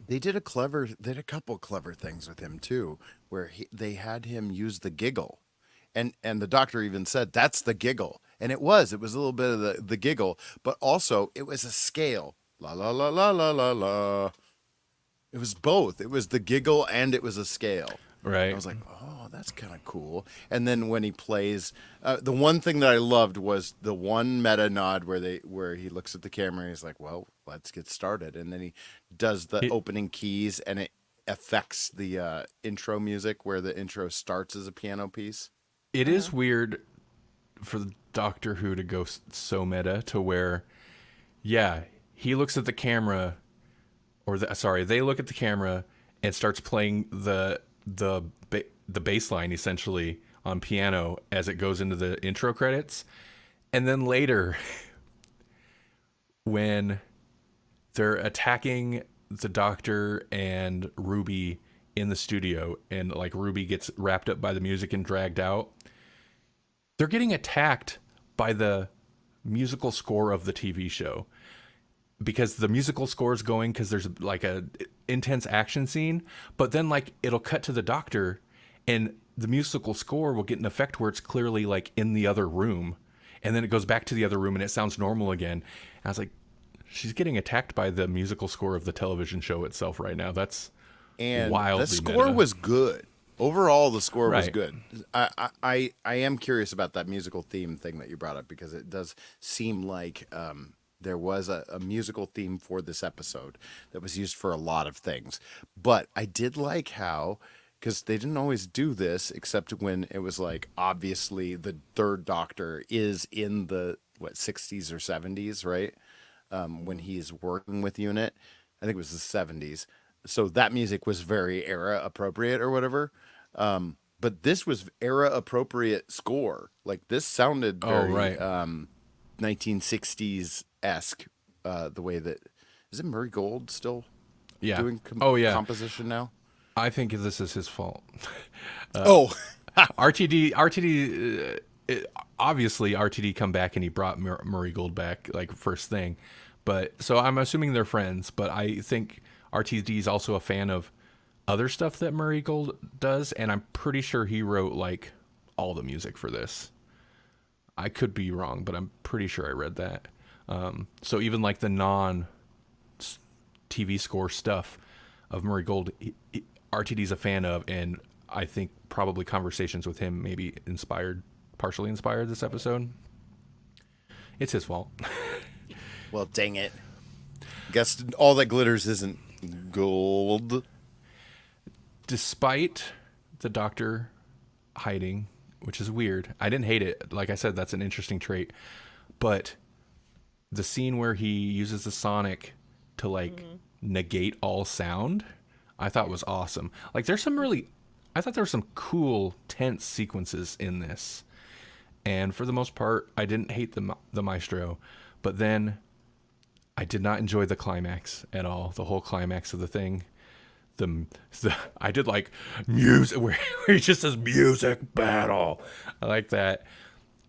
They did a couple clever things with him too, where they had him use the giggle. And the doctor even said, that's the giggle. And it was a little bit of the giggle, but also it was a scale. La, la, la, la, la, la, la. It was both. It was the giggle and it was a scale. Right. I was like, oh, that's kind of cool. And then when he plays, the one thing that I loved was the one meta nod where he looks at the camera and he's like, well, let's get started. And then he does the opening keys, and it affects the intro music, where the intro starts as a piano piece. It is weird for the Doctor Who to go so meta to where, yeah, he looks at the camera, they look at the camera and starts playing the bass line essentially on piano as it goes into the intro credits, and then later, when they're attacking the Doctor and Ruby in the studio, and like Ruby gets wrapped up by the music and dragged out, they're getting attacked by the musical score of the TV show, because the musical score is going, because there's like a intense action scene, but then like it'll cut to the Doctor and the musical score will get an effect where it's clearly like in the other room, and then it goes back to the other room and it sounds normal again. And I was like, she's getting attacked by the musical score of the television show itself right now. That's wildly the score meta. was good. Overall, the score was Right. good. I am curious about that musical theme thing that you brought up, because it does seem like there was a musical theme for this episode that was used for a lot of things. But I did like how, because they didn't always do this, except when it was like, obviously the third Doctor is in the 60s or 70s, right? When he's working with Unit, I think it was the 70s. So that music was very era appropriate or whatever. But this was era appropriate score. Like, this sounded very right. 1960s esque, the way that Is it Murray Gold still Yeah. doing composition now? I think this is his fault. RTD, obviously RTD come back and he brought Murray Gold back like first thing, but so I'm assuming they're friends. But I think RTD is also a fan of other stuff that Murray Gold does, and I'm pretty sure he wrote like all the music for this. I could be wrong, but I'm pretty sure I read that. So even like the non-TV score stuff of Murray Gold, RTD's a fan of, and I think probably conversations with him maybe partially inspired this episode. It's his fault. Well, dang it. Guess all that glitters isn't gold. Despite the Doctor hiding, which is weird. I didn't hate it. Like I said, that's an interesting trait. But the scene where he uses the sonic to like negate all sound, I thought was awesome. Like I thought there were some cool tense sequences in this. And for the most part, I didn't hate the maestro, but then I did not enjoy the climax at all. The whole climax of the thing. I did like music where he just says music battle. I like that.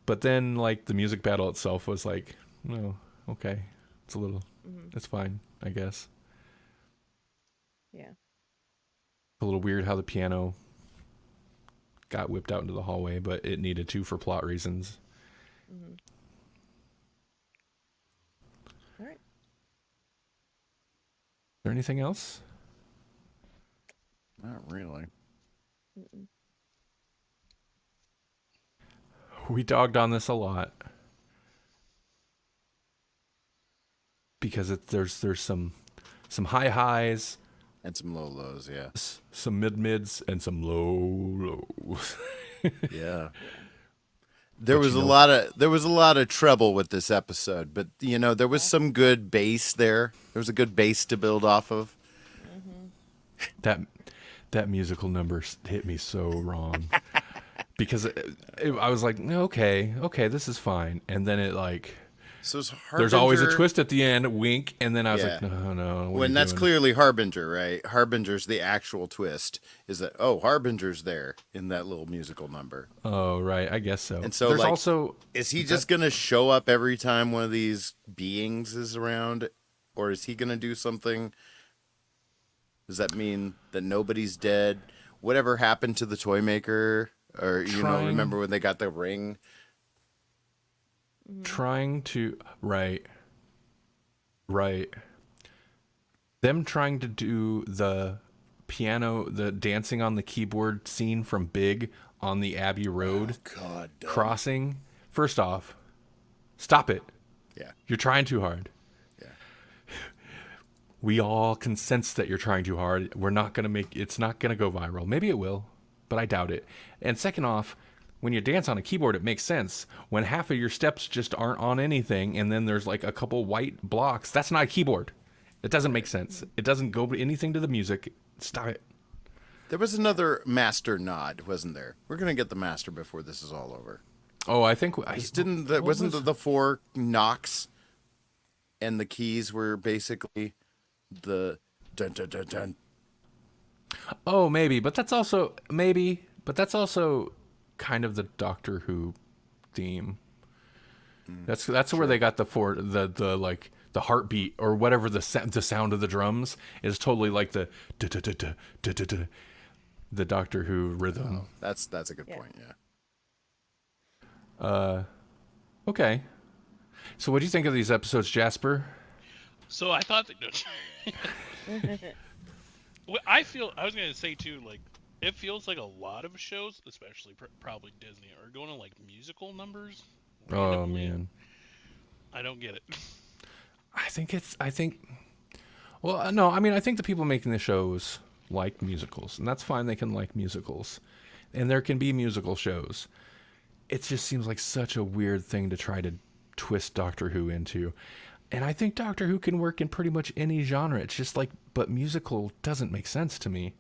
But then like the music battle itself was like, no, okay. It's fine, I guess. Yeah. A little weird how the piano got whipped out into the hallway, but it needed to for plot reasons. All right. Is there anything else? Not really. We dogged on this a lot because there's some high highs And some low lows, yeah. some mid mids and some low lows. Yeah. There was a lot of trouble with this episode, but there was some good base there. There was a good base to build off of. That musical number hit me so wrong because I was like, okay, this is fine, and then it like. So There's always a twist at the end, wink, and then I was like, no. When that's clearly Harbinger, right? Harbinger's the actual twist. Is that Harbinger's there in that little musical number? Oh, right, I guess so. And so, there's like, also is he just gonna show up every time one of these beings is around, or is he gonna do something? Does that mean that nobody's dead? Whatever happened to the toy maker, or remember when they got the ring? Trying to right them trying to do the piano, the dancing on the keyboard scene from Big on the Abbey Road crossing. First off, stop it. Yeah, you're trying too hard. Yeah, we all can sense that you're trying too hard. It's not gonna go viral. Maybe it will, but I doubt it. And second off, when you dance on a keyboard, it makes sense. When half of your steps just aren't on anything, and then there's like a couple white blocks, that's not a keyboard. It doesn't make sense. It doesn't go anything to the music. Stop it. There was another master nod, wasn't there? We're gonna get the master before this is all over. Oh, I think wasn't the 4 knocks, and the keys were basically the dun dun dun dun. Oh, maybe, but that's also kind of the Doctor Who theme. That's where they got the like the heartbeat or whatever the sound of the drums is totally like the Doctor Who rhythm. Oh, that's a good point. Yeah. Okay. So what do you think of these episodes, Jasper? So I thought that. Well, I was gonna say too, like. It feels like a lot of shows, especially probably Disney, are going to like musical numbers. Oh man, I don't get it. I think the people making the shows like musicals, and that's fine. They can like musicals, and there can be musical shows. It just seems like such a weird thing to try to twist Doctor Who into, and I think Doctor Who can work in pretty much any genre. It's just like, but musical doesn't make sense to me.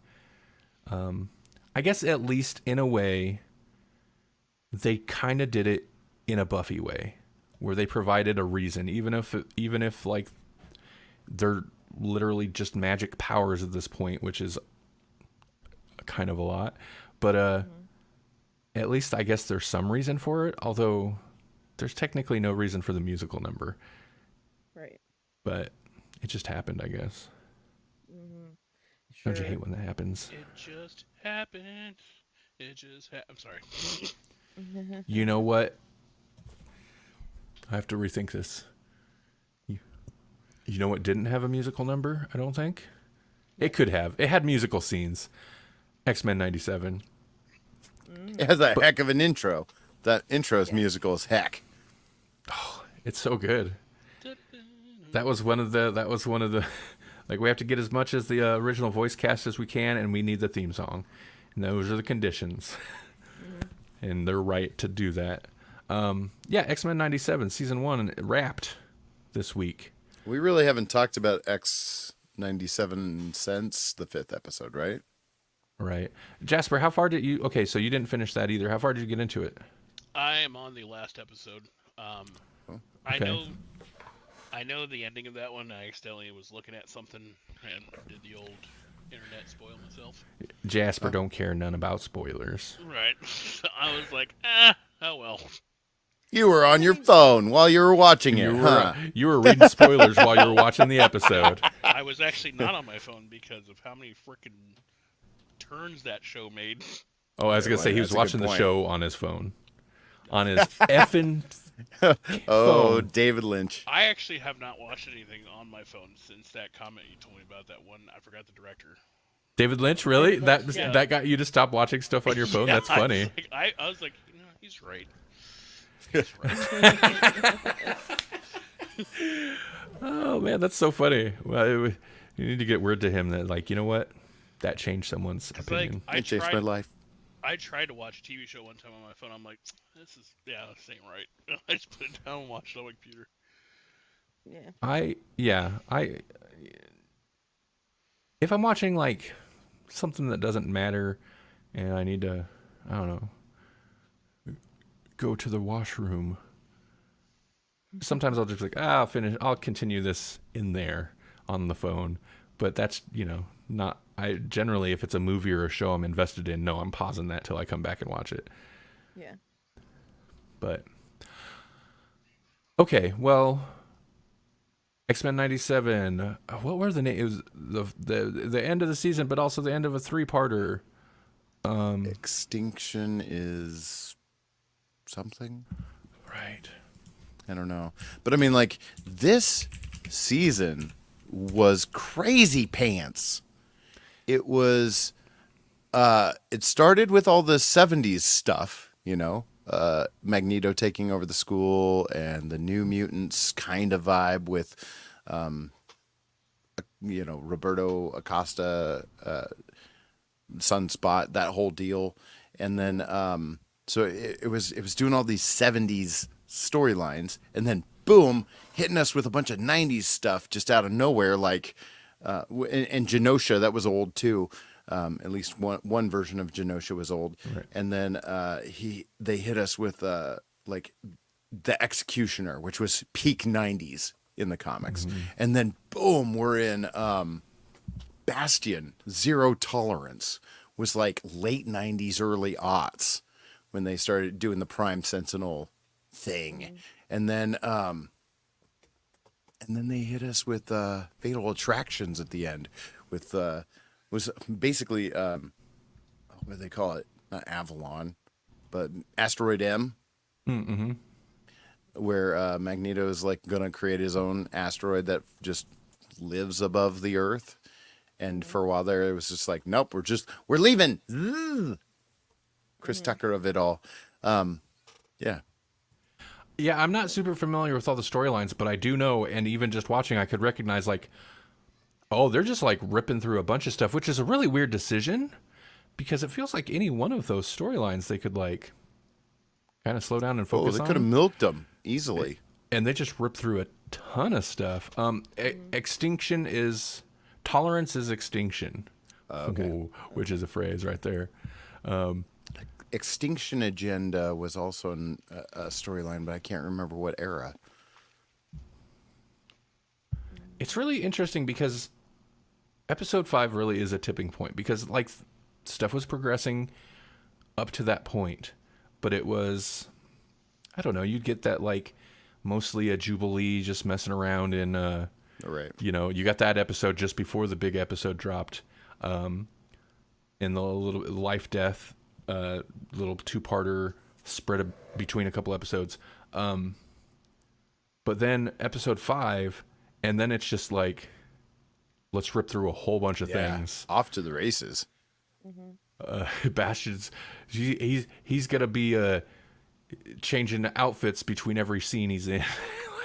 I guess at least in a way, they kind of did it in a Buffy way, where they provided a reason, even if like they're literally just magic powers at this point, which is kind of a lot. But at least I guess there's some reason for it, although there's technically no reason for the musical number. Right. But it just happened, I guess. Sure. Don't you hate when that happens? It just happened. I'm sorry. You know what? I have to rethink this. You know what didn't have a musical number, I don't think? It could have. It had musical scenes. X-Men 97. It has a heck of an intro. That intro is musical as heck. It's so good. That was one of the like, we have to get as much as the original voice cast as we can, and we need the theme song. And those are the conditions. And they're right to do that. X-Men 97 season 1 wrapped this week. We really haven't talked about X97 since the 5th episode, right? Right. Jasper, how far did you... Okay, so you didn't finish that either. How far did you get into it? I am on the last episode. Okay. I know the ending of that one. I accidentally was looking at something and did the old internet spoil myself. Jasper don't care none about spoilers. Right. I was like, oh well. You were on your phone while you were watching it, You were reading spoilers while you were watching the episode. I was actually not on my phone because of how many freaking turns that show made. Oh, I was going to say he was That's a watching good the point. show on his phone. On his effing Oh, phone. David Lynch. I actually have not watched anything on my phone since that comment you told me about that one. I forgot the director. David Lynch, really? Yeah. That got you to stop watching stuff on your phone? Yeah, That's funny. I was like, he's right. He's right. Oh, man, that's so funny. Well, you need to get word to him that, like, you know what? That changed someone's It's like, opinion. It changed my life. I tried to watch a TV show one time on my phone. I'm like, this ain't right. I just put it down and watched it on my computer. If I'm watching, like, something that doesn't matter and I need to, I don't know, go to the washroom, sometimes I'll just be like, I'll continue this in there on the phone. But that's, not, I generally, if it's a movie or a show I'm invested in, no, I'm pausing that till I come back and watch it. Yeah. But, okay, well, X-Men 97, what were the names? It was the end of the season, but also the end of a 3-parter. Extinction is something? Right. I don't know. But I mean, like, this season was crazy pants. It was, it started with all the 70s stuff, Magneto taking over the school and the New Mutants kind of vibe with, Roberto Acosta, Sunspot, that whole deal. And then, so it was doing all these 70s storylines, and then boom, hitting us with a bunch of 90s stuff just out of nowhere, like, and Genosha, that was old too. At least one version of Genosha was old. Right. And then they hit us with like the Executioner, which was peak 90s in the comics. Mm-hmm. And then boom, we're in Bastion. Zero Tolerance was like late 90s, early aughts when they started doing the Prime Sentinel thing. Mm-hmm. And then they hit us with Fatal Attractions at the end with was basically what do they call it? Not Avalon, but Asteroid M. Mm-hmm. Where Magneto is like gonna create his own asteroid that just lives above the Earth. And for a while there, it was just like, nope, we're leaving. Chris Tucker of it all. Yeah. Yeah, I'm not super familiar with all the storylines, but I do know, and even just watching, I could recognize, like, oh, they're just, like, ripping through a bunch of stuff, which is a really weird decision, because it feels like any one of those storylines they could, like, kind of slow down and focus on. They could have milked them easily. And they just ripped through a ton of stuff. Extinction is... Tolerance is extinction. Okay. Ooh, which is a phrase right there. Extinction Agenda was also a storyline, but I can't remember what era. it's really interesting because episode 5 really is a tipping point because like stuff was progressing up to that point, but it was, I don't know, you'd get that like mostly a Jubilee just messing around in Right. you got that episode just before the big episode dropped, in the little life death little two-parter spread between a couple episodes, but then episode 5, and then it's just like, let's rip through a whole bunch of things. Off to the races. Bastion's he's gonna be changing outfits between every scene he's in.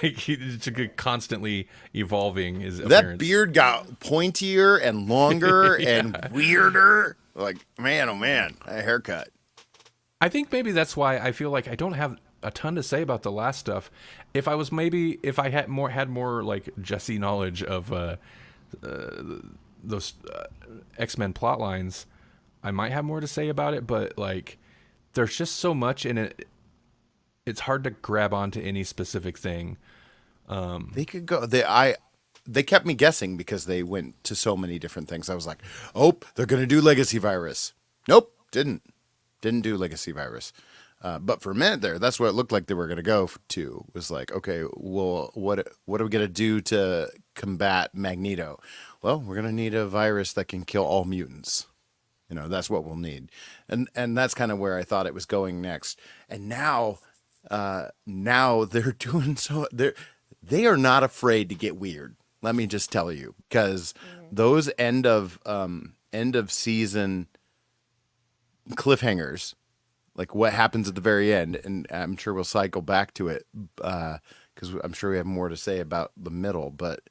Like he's constantly evolving his That appearance. beard got pointier and longer and weirder. Like, man, oh man, that haircut. I think maybe that's why I feel like I don't have a ton to say about the last stuff. If I had more like Jesse knowledge of those X-Men plot lines, I might have more to say about it, but like there's just so much in it, it's hard to grab onto any specific thing. They could go. They kept me guessing because they went to so many different things. I was like, oh, they're gonna do Legacy Virus. Nope, didn't do Legacy Virus. But for a minute there, that's what it looked like they were gonna go to. Was like, okay, well, what are we gonna do to combat Magneto? Well, we're gonna need a virus that can kill all mutants. That's what we'll need, and that's kind of where I thought it was going next. And now they're doing so. They are not afraid to get weird. Let me just tell you, because those end of season cliffhangers, like what happens at the very end, and I'm sure we'll cycle back to it because I'm sure we have more to say about the middle, but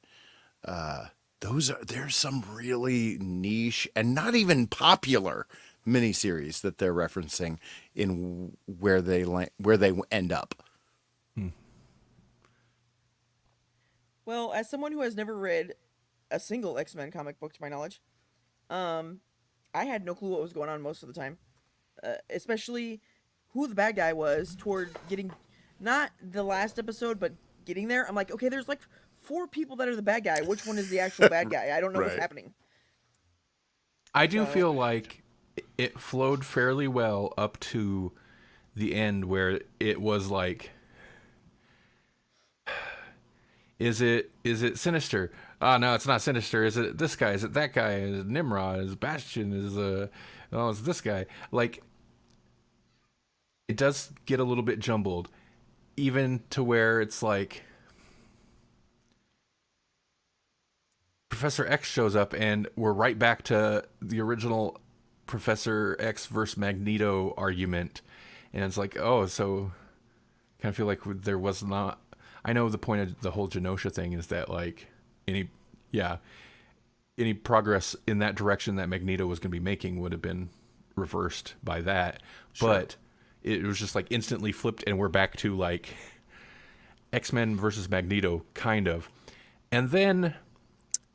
there's some really niche and not even popular miniseries that they're referencing in where they end up. Well, as someone who has never read a single X-Men comic book to my knowledge, I had no clue what was going on most of the time. Especially who the bad guy was toward getting, not the last episode, but getting there. I'm like, okay, there's like 4 people that are the bad guy. Which one is the actual bad guy? I don't know what's Right. happening. I do feel like it flowed fairly well up to the end where it was like, is it Sinister? No, it's not Sinister. Is it this guy? Is it that guy? Is it Nimrod? Is it Bastion? It's this guy. Like, it does get a little bit jumbled, even to where it's like Professor X shows up and we're right back to the original Professor X versus Magneto argument, and it's like, oh, so kind of feel like there was not. I know the point of the whole Genosha thing is that like any progress in that direction that Magneto was going to be making would have been reversed by that, but it was just like instantly flipped, and we're back to like X-Men versus Magneto kind of, and then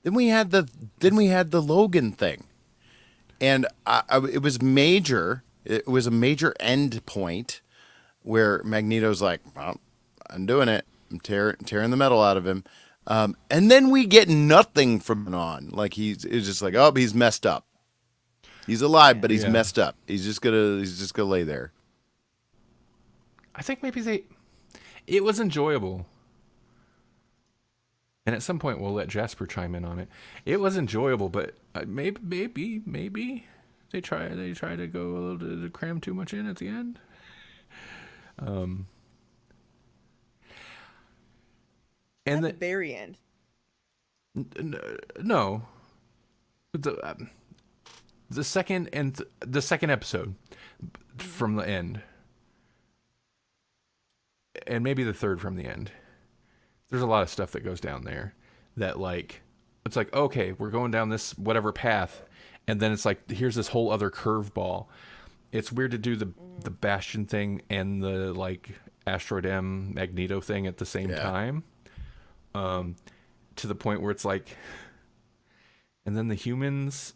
we had the Logan thing, and it was major. It was a major end point where Magneto's like, well, I'm doing it. I'm tearing the metal out of him. And then we get nothing from it on. Like it's just like, oh, he's messed up. He's alive, but he's messed up. He's just gonna lay there. I think maybe it was enjoyable. And at some point we'll let Jasper chime in on it. It was enjoyable, but maybe they try to go a little to cram too much in at the end. And At the very end. No, the second episode from the end, and maybe the third from the end. There's a lot of stuff that goes down there that like, it's like, okay, we're going down this whatever path, and then it's like, here's this whole other curveball. It's weird to do the Bastion thing and the like Asteroid M Magneto thing at the same time. To the point where it's like, and then the humans,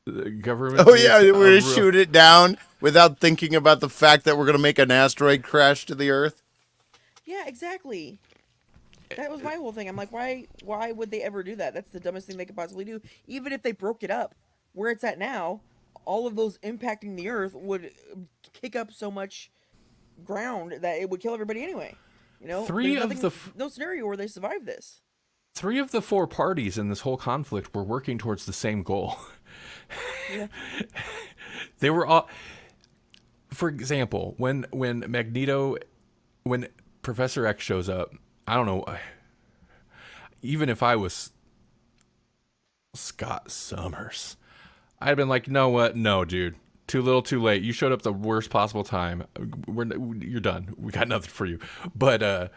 the government. Oh yeah, we're gonna shoot it down without thinking about the fact that we're gonna make an asteroid crash to the Earth. Yeah, exactly. That was my whole thing. I'm like, why would they ever do that? That's the dumbest thing they could possibly do. Even if they broke it up where it's at now, all of those impacting the earth would kick up so much ground that it would kill everybody anyway. You know, Three there's of nothing, the no scenario where they survive this. 3 of the 4 parties in this whole conflict were working towards the same goal. Yeah. They were all, for example, when Professor X shows up, I don't know, even if I was Scott Summers, I'd have been like, no, what? No, dude. Too little, too late. You showed up the worst possible time. You're done. We got nothing for you. But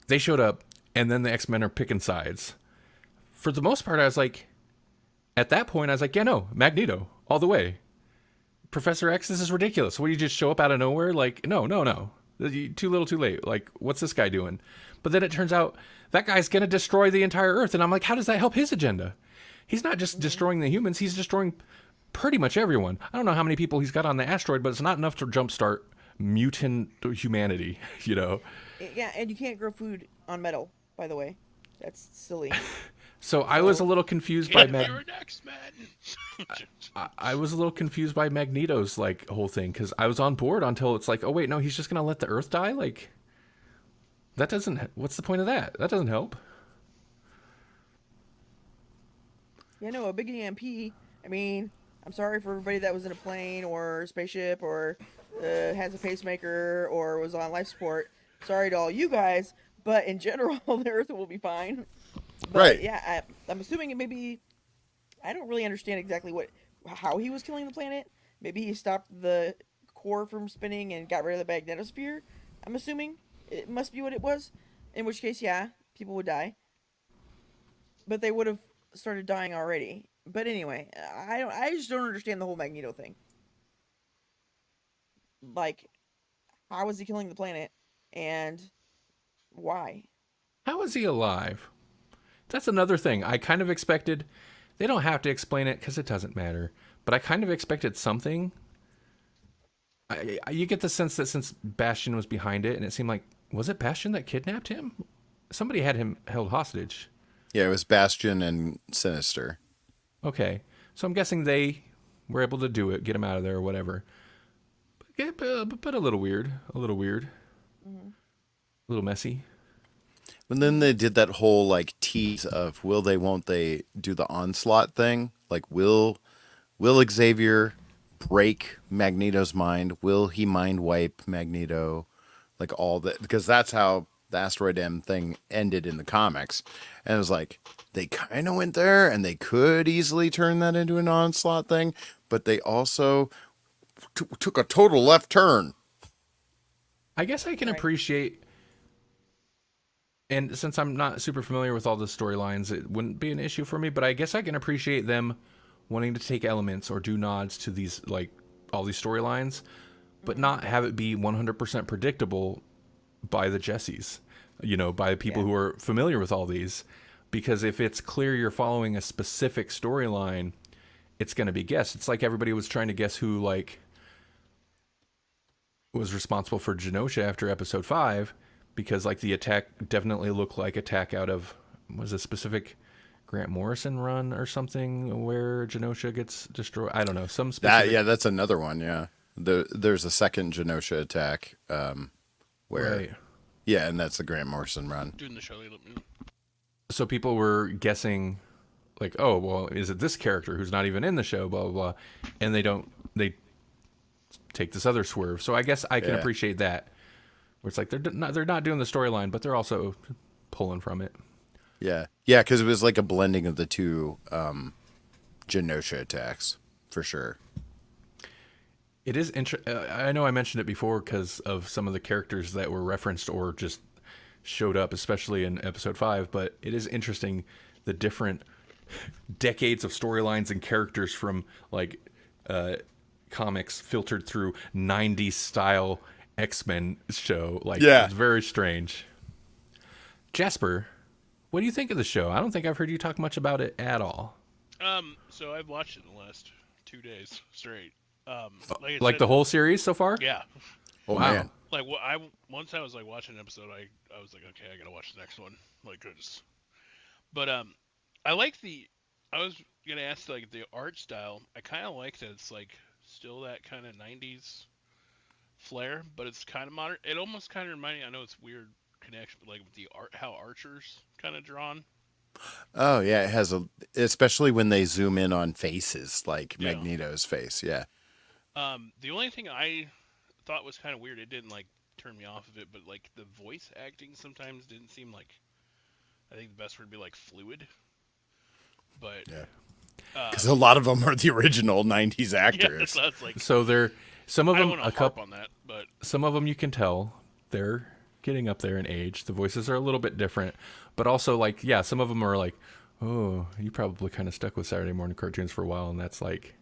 they showed up, and then the X-Men are picking sides. For the most part, I was like, at that point, I was like, yeah, no, Magneto, all the way. Professor X, this is ridiculous. What, do you just show up out of nowhere? Like, no. Too little, too late. Like, what's this guy doing? But then it turns out that guy's going to destroy the entire Earth. And I'm like, how does that help his agenda? He's not just destroying the humans. He's destroying pretty much everyone. I don't know how many people he's got on the asteroid, but it's not enough to jumpstart mutant humanity, you know? Yeah, and you can't grow food on metal, by the way. That's silly. So I was a little confused by You're an X-Men. I was a little confused by Magneto's like whole thing, because I was on board until it's like, oh wait, no, he's just gonna let the Earth die. Like, that doesn't. What's the point of that? That doesn't help. Yeah, no, a big EMP. I mean, I'm sorry for everybody that was in a plane or spaceship or has a pacemaker or was on life support. Sorry to all you guys, but in general, the Earth will be fine. But, Right. Yeah, I'm assuming it may be. I don't really understand exactly how he was killing the planet. Maybe he stopped the core from spinning and got rid of the magnetosphere. I'm assuming it must be what it was. In which case, yeah, people would die. But they would have started dying already. But anyway, I just don't understand the whole Magneto thing. Like, how was he killing the planet, and why? How is he alive? That's another thing. I kind of expected. They don't have to explain it because it doesn't matter. But I kind of expected something. You get the sense that since Bastion was behind it, and it seemed like, was it Bastion that kidnapped him? Somebody had him held hostage. Yeah, it was Bastion and Sinister. Okay, so I'm guessing they were able to do it, get him out of there or whatever. But a little weird. A little weird. Mm-hmm. A little messy. And then they did that whole like tease of will they, won't they do the onslaught thing? Like, will Xavier break Magneto's mind? Will he mind wipe Magneto? Like all that, because that's how the Asteroid M thing ended in the comics. And it was like, they kind of went there and they could easily turn that into an onslaught thing, but they also took a total left turn. I guess I can appreciate, and since I'm not super familiar with all the storylines, it wouldn't be an issue for me, but I guess I can appreciate them wanting to take elements or do nods to these, like, all these storylines, but not have it be 100% predictable by the Jessies, you know, by people who are familiar with all these. Because if it's clear you're following a specific storyline, it's going to be guessed. It's like everybody was trying to guess who, like, was responsible for Genosha after episode 5, because, like, the attack definitely looked like attack out of, was a specific Grant Morrison run or something where Genosha gets destroyed. I don't know, some specific. Yeah, that's another one. Yeah, there's a second Genosha attack where, Right. yeah, and that's the Grant Morrison run. Doing the show. So people were guessing, like, oh, well, is it this character who's not even in the show, blah, blah, blah. And they take this other swerve. So I guess I can appreciate that. Where it's like, they're not doing the storyline, but they're also pulling from it. Yeah, because it was like a blending of the two Genosha attacks, for sure. It is I know I mentioned it before because of some of the characters that were referenced or just showed up, especially in episode 5, but it is interesting the different decades of storylines and characters from, like, comics filtered through 90s style X-Men show. Like, it's very strange. Jasper, what do you think of the show? I don't think I've heard you talk much about it at all. So I've watched it in the last 2 days straight. Like the whole series so far? Yeah. Oh, Wow. man. like once I was like watching an episode, I was like, okay, I gotta watch the next one. Like, but I like the. I was gonna ask like the art style. I kind of like that it's like still that kind of '90s flair, but it's kind of modern. It almost kind of reminds me. I know it's weird connection, but like with the art, how Archer's kind of drawn. Oh yeah, it has especially when they zoom in on faces, like Yeah. Magneto's face. Yeah. The only thing I thought was kind of weird, it didn't like turn me off of it, but like the voice acting sometimes didn't seem like. I think the best word would be like fluid. But Yeah. Because a lot of them are the original '90s yeah, actors. so it's like So they're some of I don't them want to harp on that, but some of them you can tell they're getting up there in age. The voices are a little bit different, but also like yeah, some of them are like, oh, you probably kind of stuck with Saturday morning cartoons for a while, and that's like,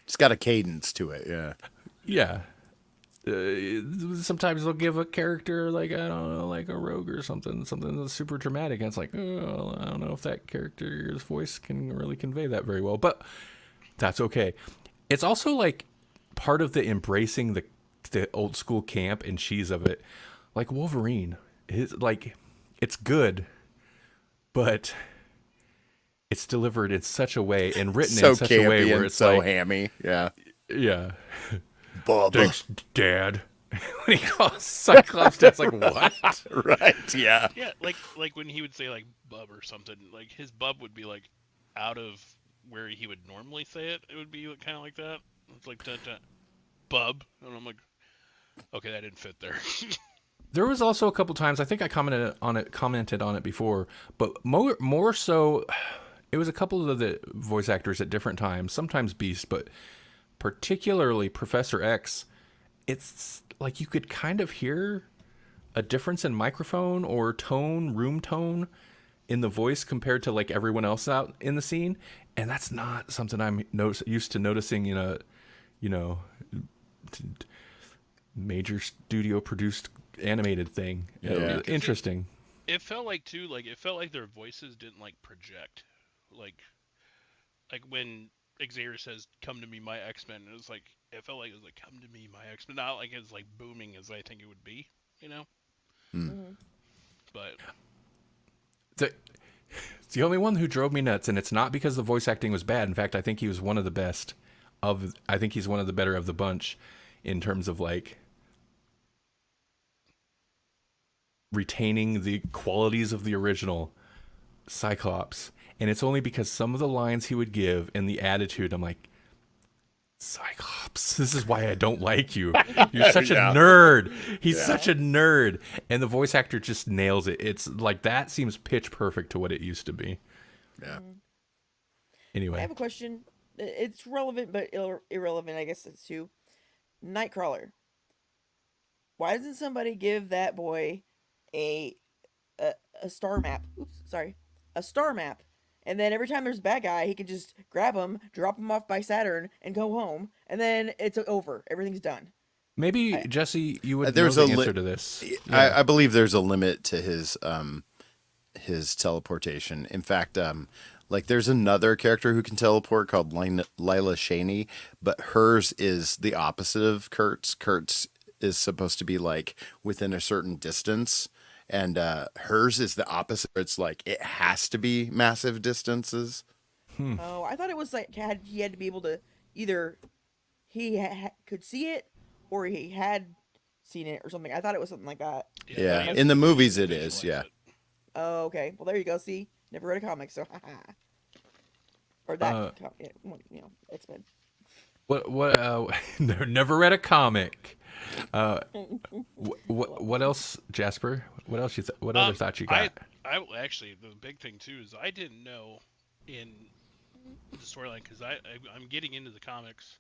It's got a cadence to it. Yeah. yeah. Sometimes they'll give a character like I don't know, like a rogue or something that's super dramatic, and it's like, oh, I don't know if that character's voice can really convey that very well, but that's okay. It's also like part of the embracing the old school camp and cheese of it. Like Wolverine, it's good, but it's delivered in such a way and written So in such a way campy where and it's so like, hammy. Yeah. yeah, Bubba. thanks, Dad. When he calls Cyclops, Dad's like, what? Right. Yeah. yeah, like when he would say like bub or something, like his bub would be like out of where he would normally say it. It would be kind of like that. It's like dun, dun, bub, and I'm like, okay, that didn't fit there. There was also a couple times I think I commented on it before, but more so, it was a couple of the voice actors at different times. Sometimes Beast, but particularly Professor X. It's like you could kind of hear a difference in microphone or tone, room tone, in the voice compared to like everyone else out in the scene, and that's not something I'm used to noticing in a, major studio produced animated thing. Yeah. Interesting. It felt like too, like it felt like their voices didn't like project, like when Xavier says "Come to me, my X-Men," it was like it felt like it was like "Come to me, my X-Men," not like it's like booming as I think it would be, you know. Mhm. But It's the only one who drove me nuts, and it's not because the voice acting was bad. In fact, I think he was one of the best I think he's one of the better of the bunch in terms of like retaining the qualities of the original Cyclops. And it's only because some of the lines he would give and the attitude, I'm like, Cyclops, this is why I don't like you. You're such a Yeah. nerd. He's such a nerd. And the voice actor just nails it. It's like that seems pitch perfect to what it used to be. Yeah. I Anyway, have a question. It's relevant but irrelevant, I guess it's too. Nightcrawler. Why doesn't somebody give that boy a star map? Oops, sorry, a star map. And then every time there's a bad guy, he can just grab him, drop him off by Saturn, and go home. And then it's over. Everything's done. maybe Jesse, you would know There's the a answer to this. I believe there's a limit to his teleportation. In fact, like there's another character who can teleport called Lila Cheney, but hers is the opposite of Kurt's. Kurt's is supposed to be like within a certain distance, and hers is the opposite. It's like it has to be massive distances. Oh, I thought it was like he had to be able to either could see it or he had seen it or something. I thought it was something like that. Yeah, you in the have to movies it visualize is. Yeah. it. Oh, okay. Well, there you go. See, never read a comic, so haha. Or that, it's been. What? Never read a comic. What else, Jasper? What else what other thoughts you got? I actually the big thing too is I didn't know in the storyline because I'm getting into the comics.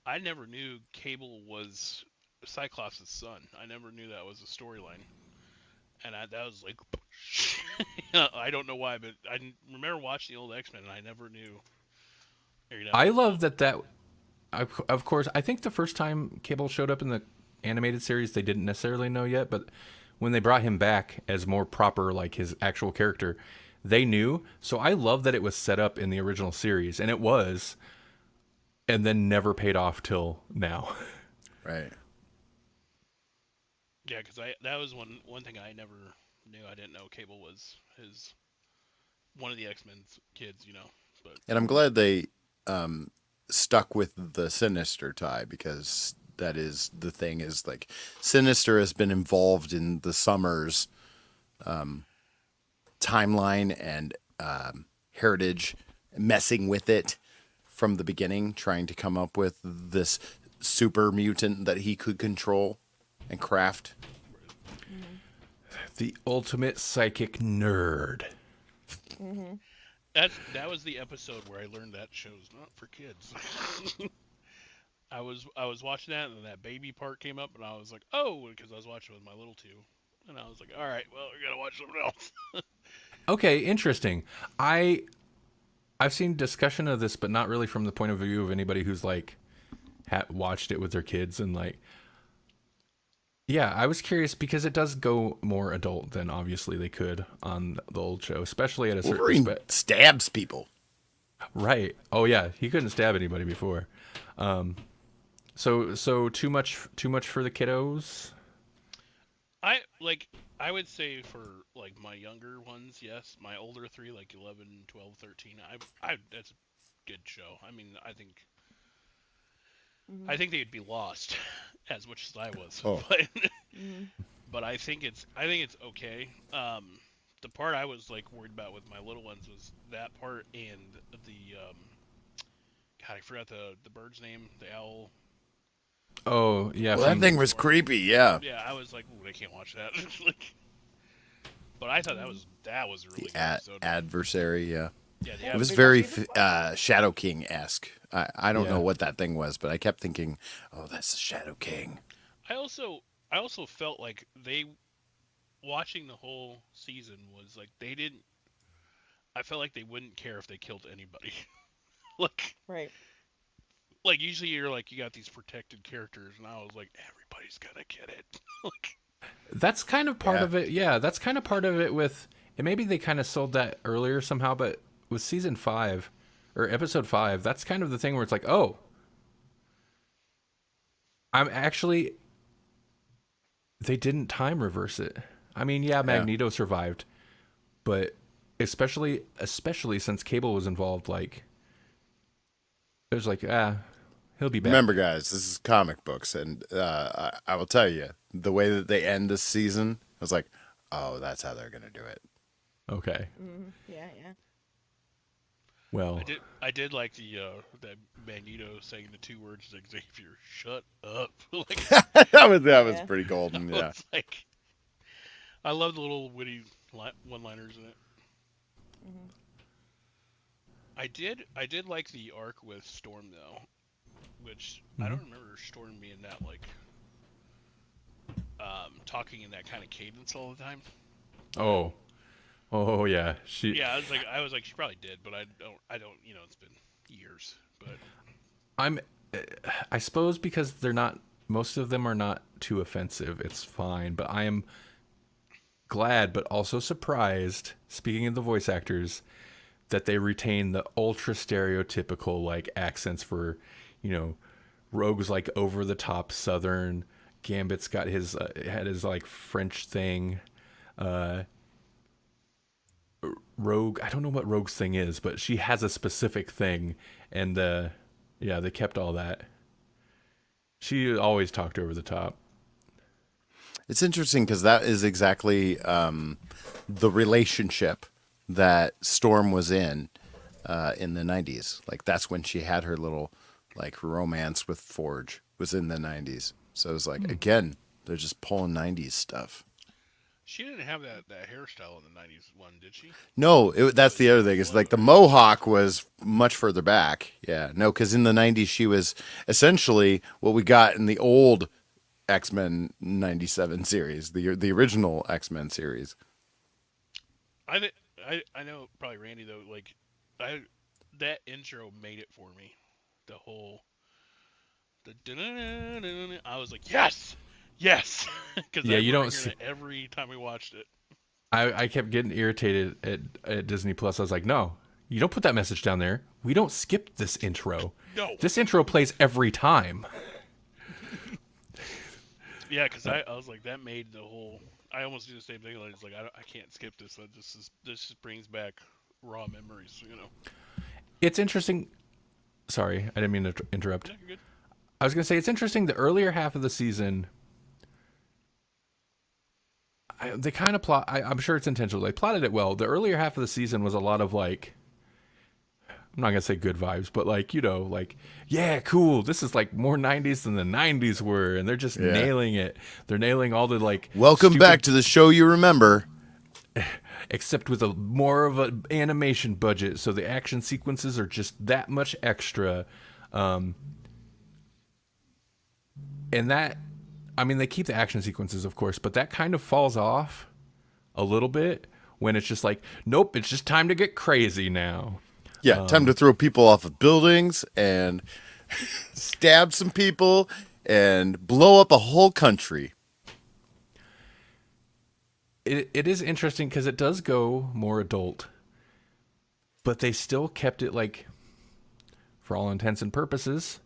I never knew Cable was Cyclops' son. I never knew that was a storyline, and that was like, I don't know why, but I remember watching the old X-Men and I never knew. I love that. Of course, I think the first time Cable showed up in the animated series, they didn't necessarily know yet, but when they brought him back as more proper, like his actual character, they knew. So I love that it was set up in the original series, and it was, and then never paid off till now. Right. Yeah, because that was one thing I never knew. I didn't know Cable was his one of the X-Men's kids, But And I'm glad they stuck with the Sinister tie, because that is the thing, is like Sinister has been involved in the Summers timeline and heritage, messing with it from the beginning, trying to come up with this super mutant that he could control and craft. The ultimate psychic nerd. that was the episode where I learned that show's not for kids. I was watching that, and then that baby part came up, and I was like, oh, because I was watching with my little two, and I was like, all right, well, we gotta watch something else. Okay, interesting. I've seen discussion of this, but not really from the point of view of anybody who's like watched it with their kids and like. Yeah, I was curious because it does go more adult than obviously they could on the old show, especially at a certain Wolverine stabs people. Right. Oh yeah, he couldn't stab anybody before. So too much for the kiddos. I would say for like my younger ones, yes. My older three, like 11, 12, 13, that's a good show. I mean, I think they'd be lost as much as I was. Oh. But I think it's okay. The part I was like worried about with my little ones was that part, and the God, I forgot the bird's name, the owl. Oh yeah, Well, that thing was creepy. Yeah. Yeah, I was like, ooh, I can't watch that. But I thought that was a really good episode. Adversary. Yeah. Yeah, It was very Shadow King-esque. I don't Yeah. know what that thing was, but I kept thinking, oh, that's the Shadow King. I also felt like they watching the whole season was like they didn't. I felt like they wouldn't care if they killed anybody. Right. Like usually you're like you got these protected characters, and I was like everybody's gonna get it. That's kind of part Yeah. of it. Yeah, that's kind of part of it with. And maybe they kind of sold that earlier somehow, but with season 5 or episode 5, that's kind of the thing where it's like, oh, I'm actually. They didn't time reverse it. I mean, yeah, Magneto survived, but especially since Cable was involved, like it was like, he'll be back. Remember, guys, this is comic books, and I will tell you, the way that they end this season, I was like, oh, that's how they're going to do it. Okay. Yeah. Well, I did like that Magneto saying the two words to Xavier, "Shut up." Like, that was Yeah. pretty golden. Yeah. it's like, I love the little witty one-liners in it. I did like the arc with Storm though, which I don't remember Storm being that like talking in that kind of cadence all the time. oh yeah, she. Yeah, I was like she probably did, but I don't it's been years, but I suppose because they're not. Most of them are not too offensive. It's fine, but I am glad, but also surprised. Speaking of the voice actors, that they retain the ultra stereotypical like accents for, Rogue's like over the top Southern. Gambit's got had his like French thing. Rogue, I don't know what Rogue's thing is, but she has a specific thing, and they kept all that. She always talked over the top. It's interesting because that is exactly the relationship that Storm was in the 90s. Like, that's when she had her little, like, romance with Forge, was in the 90s. So it was like, again, they're just pulling 90s stuff. she didn't have that hairstyle in the '90s one, did she? No, that's the other thing. It's like the Mohawk was much further back. Yeah, no, because in the 90s, she was essentially what we got in the old X-Men 97 series, the original X-Men series. I know probably Randy though. Like, that intro made it for me. The whole I was like, yes. Because Yeah, you don't see every time we watched it. I kept getting irritated at Disney Plus. I was like, no, you don't put that message down there. We don't skip this intro. No. This intro plays every time. Yeah, because I was like, that made the whole. I almost do the same thing. Like, it's like I can't skip this. This just brings back raw memories. It's interesting. Sorry, I didn't mean to interrupt. Yeah, you're good. I was gonna say it's interesting. The earlier half of the season, they kind of plot. I'm sure it's intentional. They plotted it well. The earlier half of the season was a lot of like, I'm not gonna say good vibes, but like, like, yeah, cool. This is like more '90s than the '90s were, and they're just nailing it. They're nailing all the like. Welcome back to the show you remember. Except with a more of an animation budget, so the action sequences are just that much extra. And that, I mean, they keep the action sequences, of course, but that kind of falls off a little bit when it's just like, nope, it's just time to get crazy now. Yeah, time to throw people off of buildings and stab some people and blow up a whole country. It is interesting because it does go more adult, but they still kept it like, for all intents and purposes,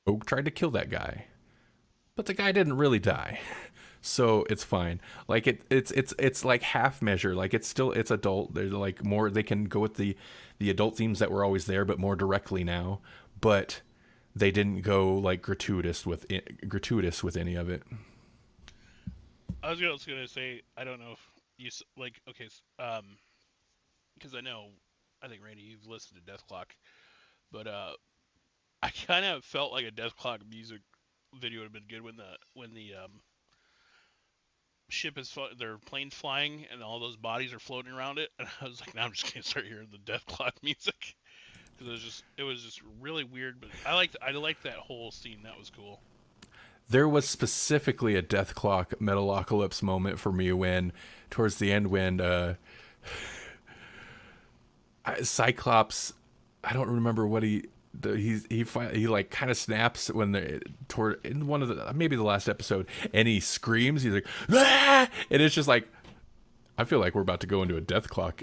Oak tried to kill that guy, but the guy didn't really die, so it's fine. Like it's like half measure. Like it's adult. There's like more. They can go with the adult themes that were always there, but more directly now. But they didn't go like gratuitous with any of it. I was also gonna say, I don't know if you like. Okay, because I think Randy, you've listened to Death Clock, but I kind of felt like a Death Clock music video would have been good when the ship is their plane's flying and all those bodies are floating around it, and I was like, now I'm just gonna start hearing the Death Clock music because it was just really weird. But I liked that whole scene. That was cool. There was specifically a Death Clock Metalocalypse moment for me when, towards the end, when Cyclops, I don't remember what he like kind of snaps when in one of the, maybe the last episode, and he screams. He's like, ah! And it's just like, I feel like we're about to go into a Death Clock,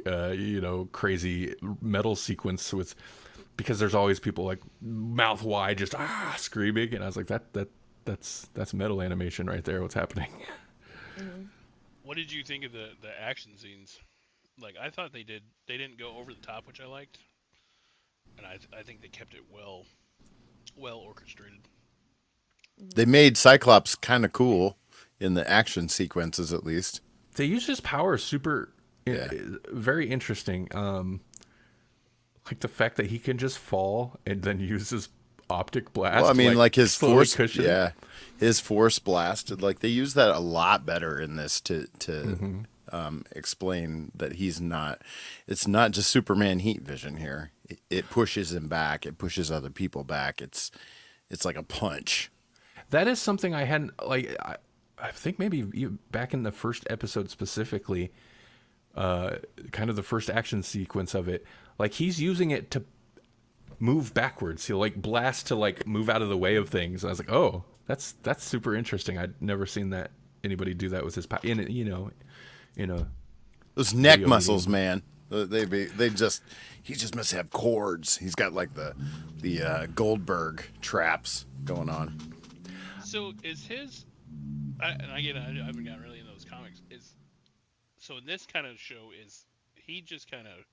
crazy metal sequence because there's always people like mouth wide just screaming, and I was like, that's metal animation right there. What's happening? Mm-hmm. What did you think of the action scenes? Like, I thought they didn't go over the top, which I liked, and I think they kept it well orchestrated. They made Cyclops kind of cool in the action sequences, at least. They use his power super, very interesting. Like the fact that he can just fall and then use his optic blast. Well, I mean, like his force, cushion. his force blast. Like they use that a lot better in this to explain that he's not. It's not just Superman heat vision here. It pushes him back. It pushes other people back. It's like a punch. That is something I hadn't like. I think maybe back in the first episode specifically, kind of the first action sequence of it. Like he's using it to move backwards. He'll like blast to like move out of the way of things. And I was like, oh, that's super interesting. I'd never seen anybody do that with his power. Those neck muscles, man. He just must have cords. He's got like the Goldberg traps going on. So is his? I haven't gotten really into those comics. So in this kind of show, is he just kind of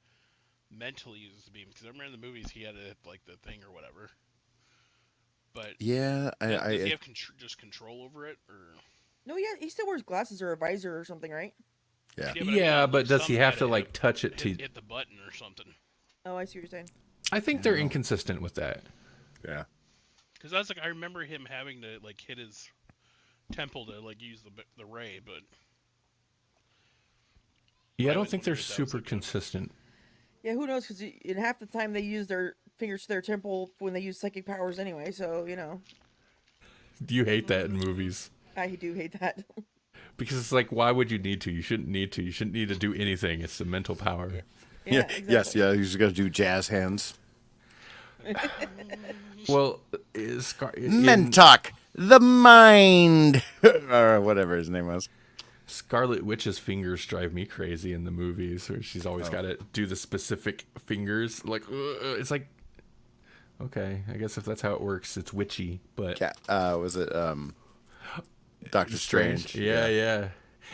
mentally uses the beam? Because I remember in the movies he had like the thing or whatever. But yeah, does he have just control over it, or? No, yeah, he still wears glasses or a visor or something, right? Yeah. But does he have to like touch it to hit the button or something? Oh, I see what you're saying. I think they're inconsistent with that. Yeah. Because I remember him having to like hit his temple to like use the ray, but yeah, I don't think they're super consistent. Yeah, who knows? Because in half the time they use their fingers to their temple when they use psychic powers anyway. So Do you hate that in movies? I do hate that. Because it's like, why would you need to? You shouldn't need to. You shouldn't need to do anything. It's a mental power. Yeah, exactly. Yes, yeah. You just got to do jazz hands. Well, Mentok, the mind, or whatever his name was. Scarlet Witch's fingers drive me crazy in the movies, where she's always got to do the specific fingers. Like, it's like, okay, I guess if that's how it works, it's witchy. But was it Doctor Strange. Yeah.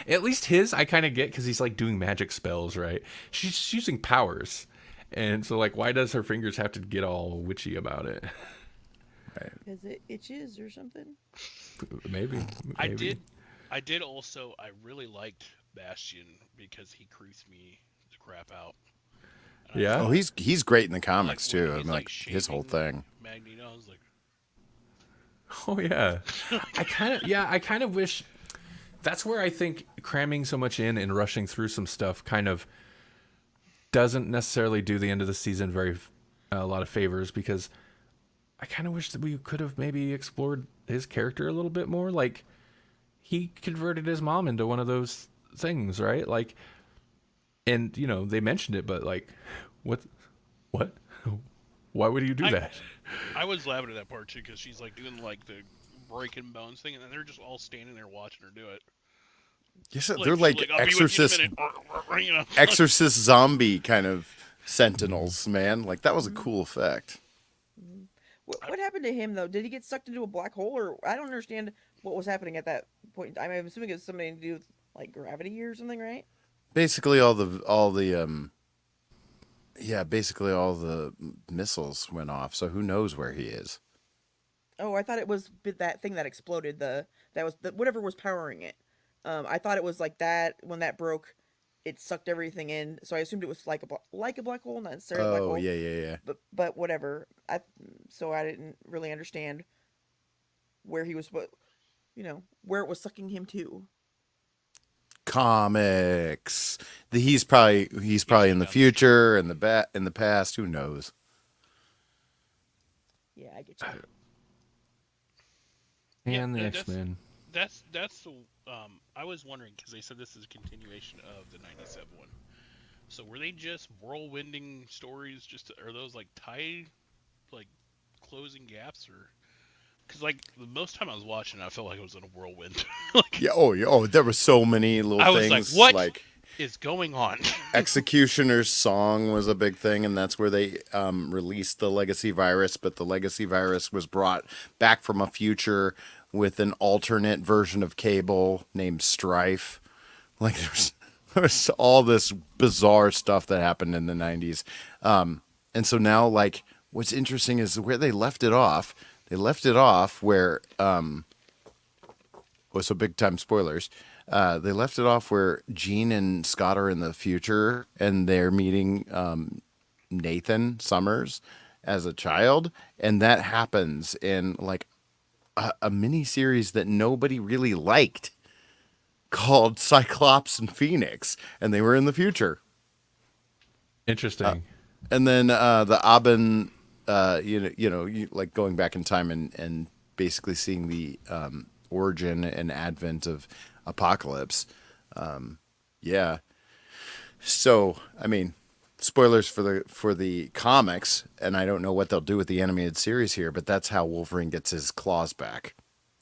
At least his, I kind of get because he's like doing magic spells, right? She's using powers. And so, like, why does her fingers have to get all witchy about it? Because it itches or something. Maybe. I did also. I really liked Bastion because he creeps me the crap out. And I Yeah? Oh, thought, he's great in the comics when too. I he's, mean, like his whole shaving thing. Magneto, I was like, Oh, yeah. I kind of wish. That's where I think cramming so much in and rushing through some stuff kind of doesn't necessarily do the end of the season a lot of favors, because I kind of wish that we could have maybe explored his character a little bit more. Like, he converted his mom into one of those things, right? Like, and you know, they mentioned it, but like, what? Why would you do that? I was laughing at that part too because she's like doing like the breaking bones thing, and then they're just all standing there watching her do it. Yes, Like, they're she's like "I'll be with you in a exorcist, minute," you know? exorcist zombie kind of sentinels, man. Like that was a cool effect. What happened to him though? Did he get sucked into a black hole, or I don't understand what was happening at that point? I'm assuming it's something to do with like gravity or something, right? Basically, basically all the missiles went off. So who knows where he is? Oh, I thought it was that thing that exploded. Whatever was powering it. I thought it was like that when that broke, it sucked everything in. So I assumed it was like a black hole, not necessarily a black Oh, hole. yeah. But whatever. So I didn't really understand where he was, where it was sucking him to. Comics. He's probably in the future and in the past. Who knows? Yeah, I get you. And the Yeah, X-Men. That's the. I was wondering because they said this is a continuation of the '97 one. So were they just whirlwinding stories? Are those like tied, like closing gaps, or? Because like the most time I was watching, I felt like it was in a whirlwind. Like, Yeah. Oh. There were so many little I was things. like, what is going on? Executioner's Song was a big thing, and that's where they released the Legacy virus. But the Legacy virus was brought back from a future with an alternate version of Cable named Strife. Like there's all this bizarre stuff that happened in the 90s. And so now, like, what's interesting is where they left it off. They left it off where, so big time spoilers. They left it off where Jean and Scott are in the future and they're meeting Nathan Summers as a child. And that happens in like a mini series that nobody really liked called Cyclops and Phoenix. And they were in the future. Interesting. And then the Aben, like going back in time and basically seeing the origin and advent of Apocalypse. Yeah. So, I mean, spoilers for the comics, and I don't know what they'll do with the animated series here, but that's how Wolverine gets his claws back.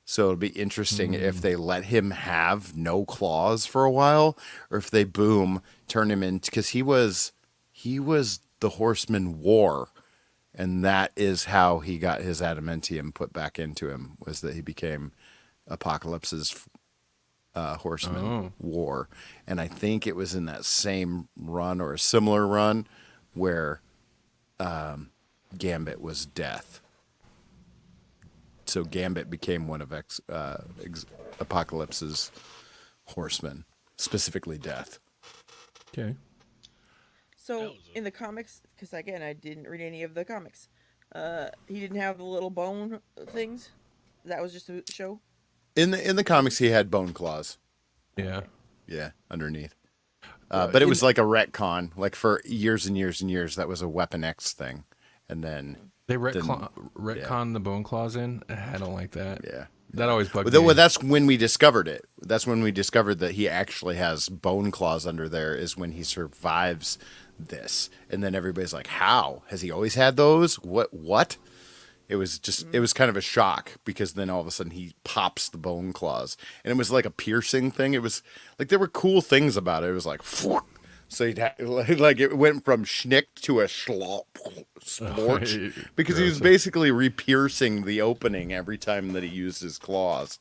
So it'll be interesting if they let him have no claws for a while, or if they turn him into, because he was the Horseman War, and that is how he got his adamantium put back into him, was that he became Apocalypse's Horseman War. And I think it was in that same run or a similar run where Gambit was Death. So Gambit became one of Apocalypse's horsemen, specifically Death. Okay. So in the comics, because again, I didn't read any of the comics. He didn't have the little bone things. That was just a show. In the comics, he had bone claws. Yeah. Yeah, underneath. But it was like a retcon. Like for years and years and years, that was a Weapon X thing, and then They retcon the bone claws in. I don't like that. Yeah. That always bugged Well, me. that's when we discovered it. That's when we discovered that he actually has bone claws under there, is when he survives this. And then everybody's like, how? Has he always had those? What? It was kind of a shock, because then all of a sudden he pops the bone claws. And it was like a piercing thing. It was like, there were cool things about it. It was like, so he'd like it went from schnick to a splorch, because he was basically re-piercing the opening every time that he used his claws.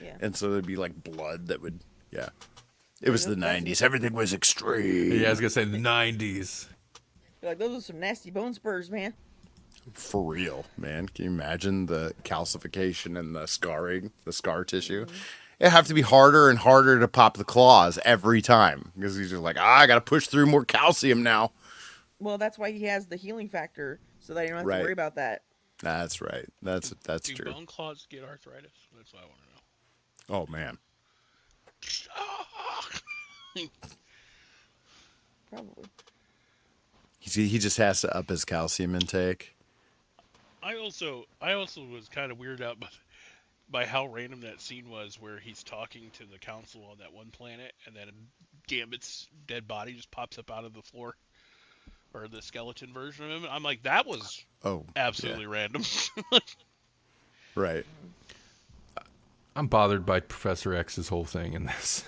Yeah. And so there'd be like blood that would, yeah. It was the That's- 90s. Everything was extreme. Yeah, I was gonna say the '90s. You're like, those are some nasty bone spurs, man. For real, man. Can you imagine the calcification and the scarring, the scar tissue? It'd have to be harder and harder to pop the claws every time because he's just like, I got to push through more calcium now. Well, that's why he has the healing factor, so that you don't have Right. to worry about that. That's right. That's Do true. bone claws get arthritis? That's what I want to know. Oh man. Probably. He just has to up his calcium intake. I also was kind of weirded out by how random that scene was, where he's talking to the council on that one planet, and then Gambit's dead body just pops up out of the floor, or the skeleton version of him. I'm like, that was Oh, absolutely random. right. I'm bothered by Professor X's whole thing in this.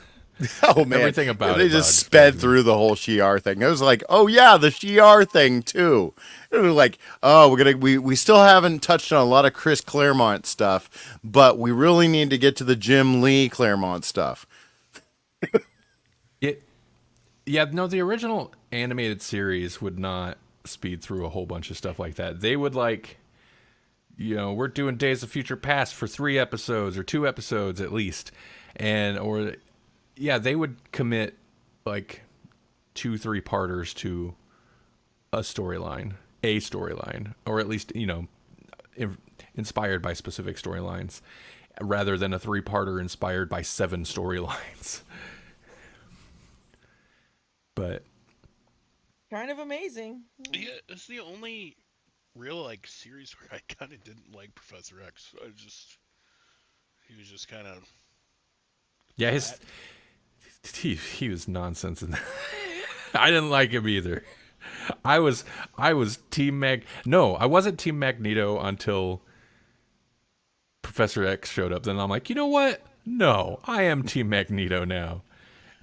Oh man, Everything about they it just bugs sped me. through the whole Shi'ar thing. It was like, oh yeah, the Shi'ar thing too. It was like, oh, we still haven't touched on a lot of Chris Claremont stuff, but we really need to get to the Jim Lee Claremont stuff. The original animated series would not speed through a whole bunch of stuff like that. They would we're doing Days of Future Past for 3 episodes or 2 episodes at least, they would commit like 2-3 parters to a storyline, or at least inspired by specific storylines, rather than a 3-parter inspired by 7 storylines. But Kind of amazing. Yeah, it's the only real series where I kind of didn't like Professor X. He was just kind of yeah, he was nonsense in that. I didn't like him either. I was Team Mag. No, I wasn't Team Magneto until Professor X showed up. Then I'm like, you know what? No, I am Team Magneto now.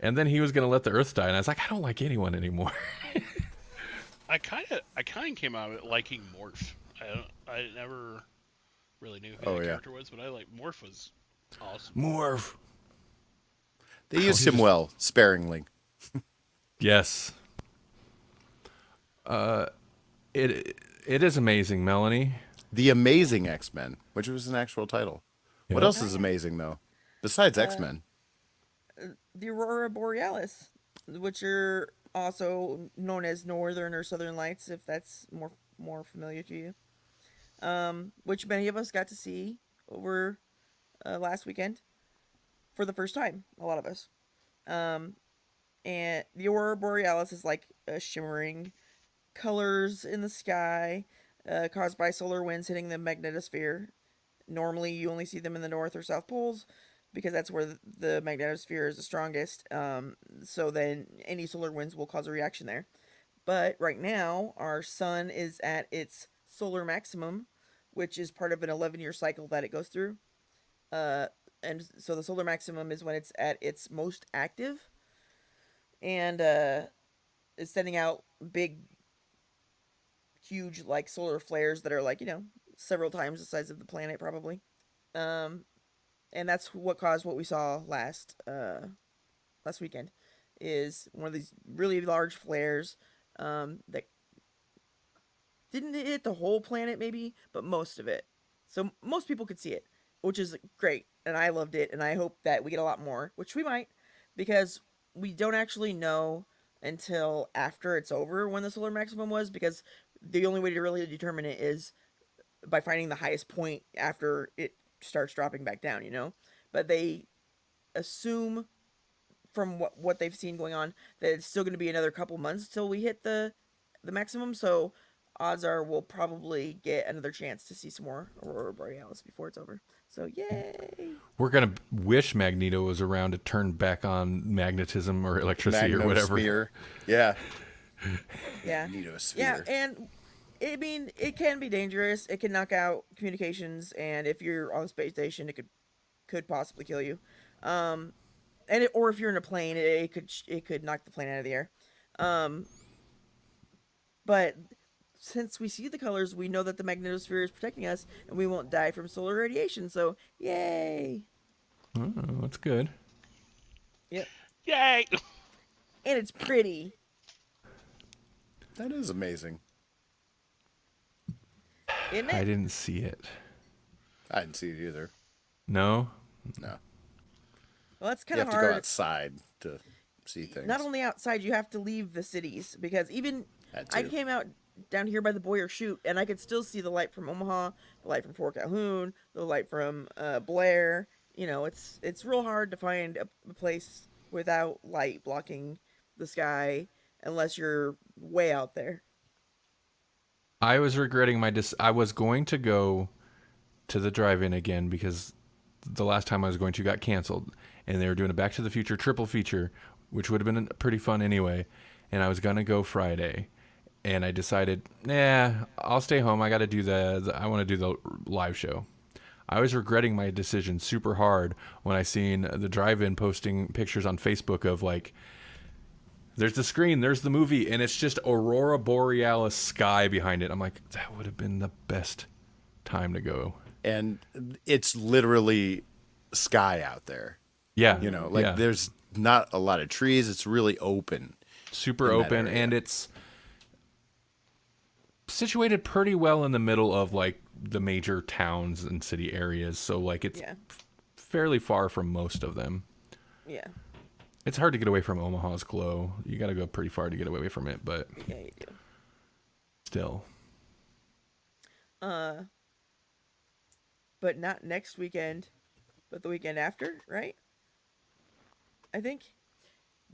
And then he was gonna let the Earth die, and I was like, I don't like anyone anymore. I kind of came out of it liking Morph. I never really knew who Oh, that yeah. character was, but Morph was awesome. Morph. They used him well, sparingly. Yes. It is amazing, Melanie. The Amazing X-Men, which was an actual title. What Yeah. else is amazing though, besides X-Men? The Aurora Borealis, which are also known as Northern or Southern Lights, if that's more familiar to you. Which many of us got to see over last weekend for the first time. A lot of us. And the Aurora Borealis is like shimmering colors in the sky caused by solar winds hitting the magnetosphere. Normally, you only see them in the North or South poles because that's where the magnetosphere is the strongest. So then any solar winds will cause a reaction there. But right now, our sun is at its solar maximum, which is part of an 11-year cycle that it goes through. And so the solar maximum is when it's at its most active. And is sending out big, huge, solar flares that are several times the size of the planet, probably. And that's what caused what we saw last weekend, is one of these really large flares that didn't hit the whole planet, maybe, but most of it. So most people could see it, which is great, and I loved it, and I hope that we get a lot more, which we might, because we don't actually know until after it's over when the solar maximum was, because the only way to really determine it is by finding the highest point after it starts dropping back down, But they assume from what they've seen going on that it's still going to be another couple months till we hit the maximum, so odds are we'll probably get another chance to see some more Aurora Borealis before it's over. So yay! We're gonna wish Magneto was around to turn back on magnetism or electricity or whatever. Magnosphere. Yeah. Yeah. Magnetosphere. Yeah, and it can be dangerous. It can knock out communications, and if you're on the space station, it could possibly kill you. Or if you're in a plane, it could knock the plane out of the air. But since we see the colors, we know that the magnetosphere is protecting us, and we won't die from solar radiation. So yay! Oh, that's good. Yep. Yay! And it's pretty. That is amazing. Isn't I it? didn't see it. I didn't see it either. No? No. Well, it's You kind have of to go hard. outside to see things. Not only outside, you have to leave the cities because even That I too. came out down here by the Boyer Chute and I could still see the light from Omaha, the light from Fort Calhoun, the light from Blair. You know, it's real hard to find a place without light blocking the sky unless you're way out there. I was regretting I was going to go to the drive-in again because the last time I was going to got canceled, and they were doing a Back to the Future triple feature, which would have been pretty fun anyway. And I was gonna go Friday, and I decided, nah, I'll stay home. I got to do I want to do the live show. I was regretting my decision super hard when I seen the drive-in posting pictures on Facebook of like, there's the screen, there's the movie, and it's just Aurora Borealis sky behind it. I'm like, that would have been the best time to go. And it's literally sky out there. Yeah. You know, like yeah. there's not a lot of trees. It's really open. Super in that open, area. and it's situated pretty well in the middle of like the major towns and city areas. So like it's Yeah. fairly far from most of them. Yeah. It's hard to get away from Omaha's glow. You got to go pretty far to get away from it, but Yeah, you do. still. But not next weekend, but the weekend after, right? I think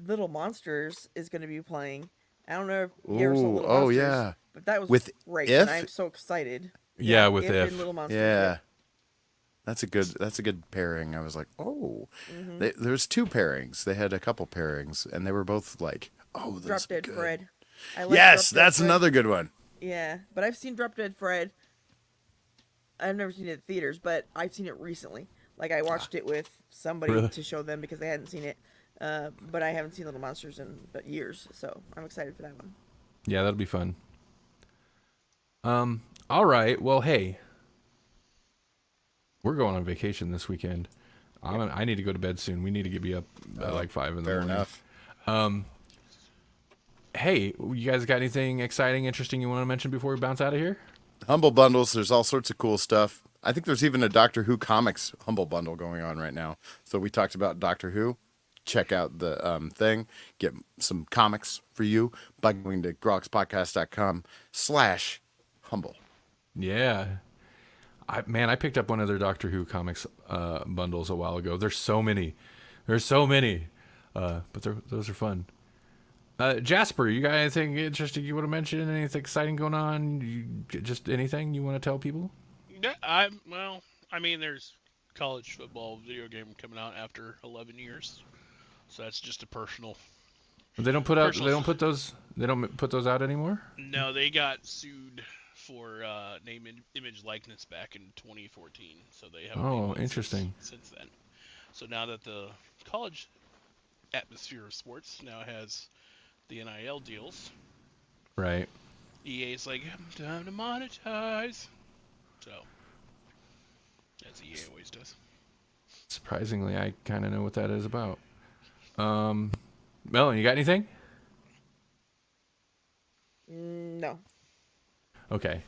Little Monsters is going to be playing. I don't know if you ever saw Ooh, Little oh, Monsters, yeah. but that was With great, If? and I'm so excited. Yeah, with If. and Little Monsters. Yeah. That's a good pairing. I was like, oh, there's two pairings. They had a couple pairings, and they were both like, oh, this Drop is Dead good. Fred. I like Yes, Drop Dead that's Fred. another good one. Yeah, but I've seen Drop Dead Fred. I've never seen it in theaters, but I've seen it recently. Like I watched it with somebody Really? to show them because they hadn't seen it. But I haven't seen Little Monsters in years, so I'm excited for that one. Yeah, that'll be fun. All right. Well, hey, we're going on vacation this weekend. I need to go to bed soon. We need to be up at like 5 in the Fair morning. enough. Hey, you guys got anything exciting, interesting you want to mention before we bounce out of here? Humble bundles. There's all sorts of cool stuff. I think there's even a Doctor Who comics Humble bundle going on right now. So we talked about Doctor Who. Check out the thing. Get some comics for you by going to grawlixpodcast.com/humble. Yeah. I picked up one of their Doctor Who comics bundles a while ago. There's so many. But those are fun. Jasper, you got anything interesting you want to mention? Anything exciting going on? Just anything you want to tell people? Yeah, I mean, there's college football video game coming out after 11 years, so that's just a personal. They don't put put those out anymore? No, they got sued for name, image, likeness back in 2014, so they haven't. made one Interesting. Since then, so now that the college atmosphere of sports now has the NIL deals, Right. EA's like, time to monetize. So, as EA always does. Surprisingly, I kind of know what that is about. Melon, you got anything? No. Okay.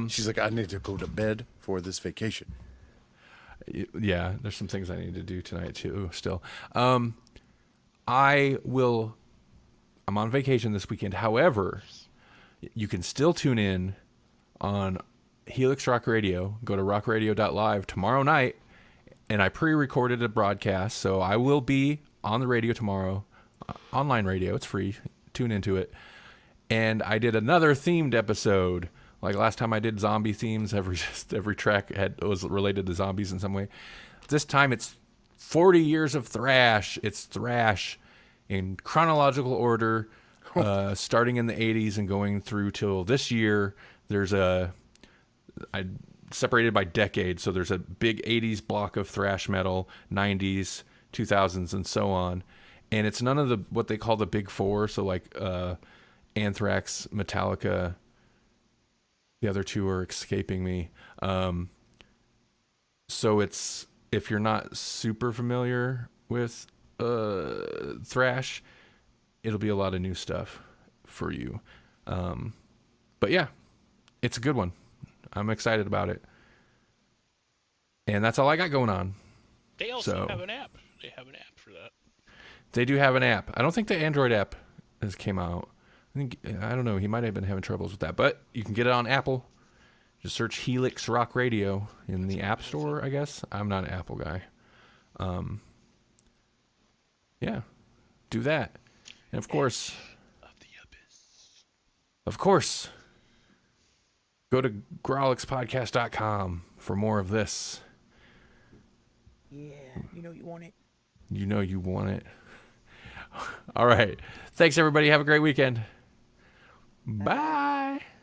She's like, I need to go to bed for this vacation. Yeah, there's some things I need to do tonight too still. I'm on vacation this weekend. However, you can still tune in on Helix Rock Radio. Go to rockradio.live tomorrow night, and I pre-recorded a broadcast, so I will be on the radio tomorrow. Online radio, it's free. Tune into it. And I did another themed episode. Like last time I did zombie themes, every track was related to zombies in some way. This time it's 40 years of thrash. It's thrash in chronological order, starting in the 80s and going through till this year. I separated by decade, so there's a big 80s block of thrash metal, 90s, 2000s, and so on. And it's none of what they call the big four, so like Anthrax, Metallica. The other two are escaping me. So it's if you're not super familiar with thrash, it'll be a lot of new stuff for you. But yeah, it's a good one. I'm excited about it. And that's all I got going on. They also So- have an app. They have an app for that. They do have an app. I don't think the Android app has came out. I don't know. He might have been having troubles with that, but you can get it on Apple. Just search Helix Rock Radio in the App Store, I guess. I'm not an Apple guy. Yeah, do that. And of course, go to Grawlixpodcast.com for more of this. Yeah, you know you want it. You know you want it. All right. Thanks, everybody. Have a great weekend. Bye.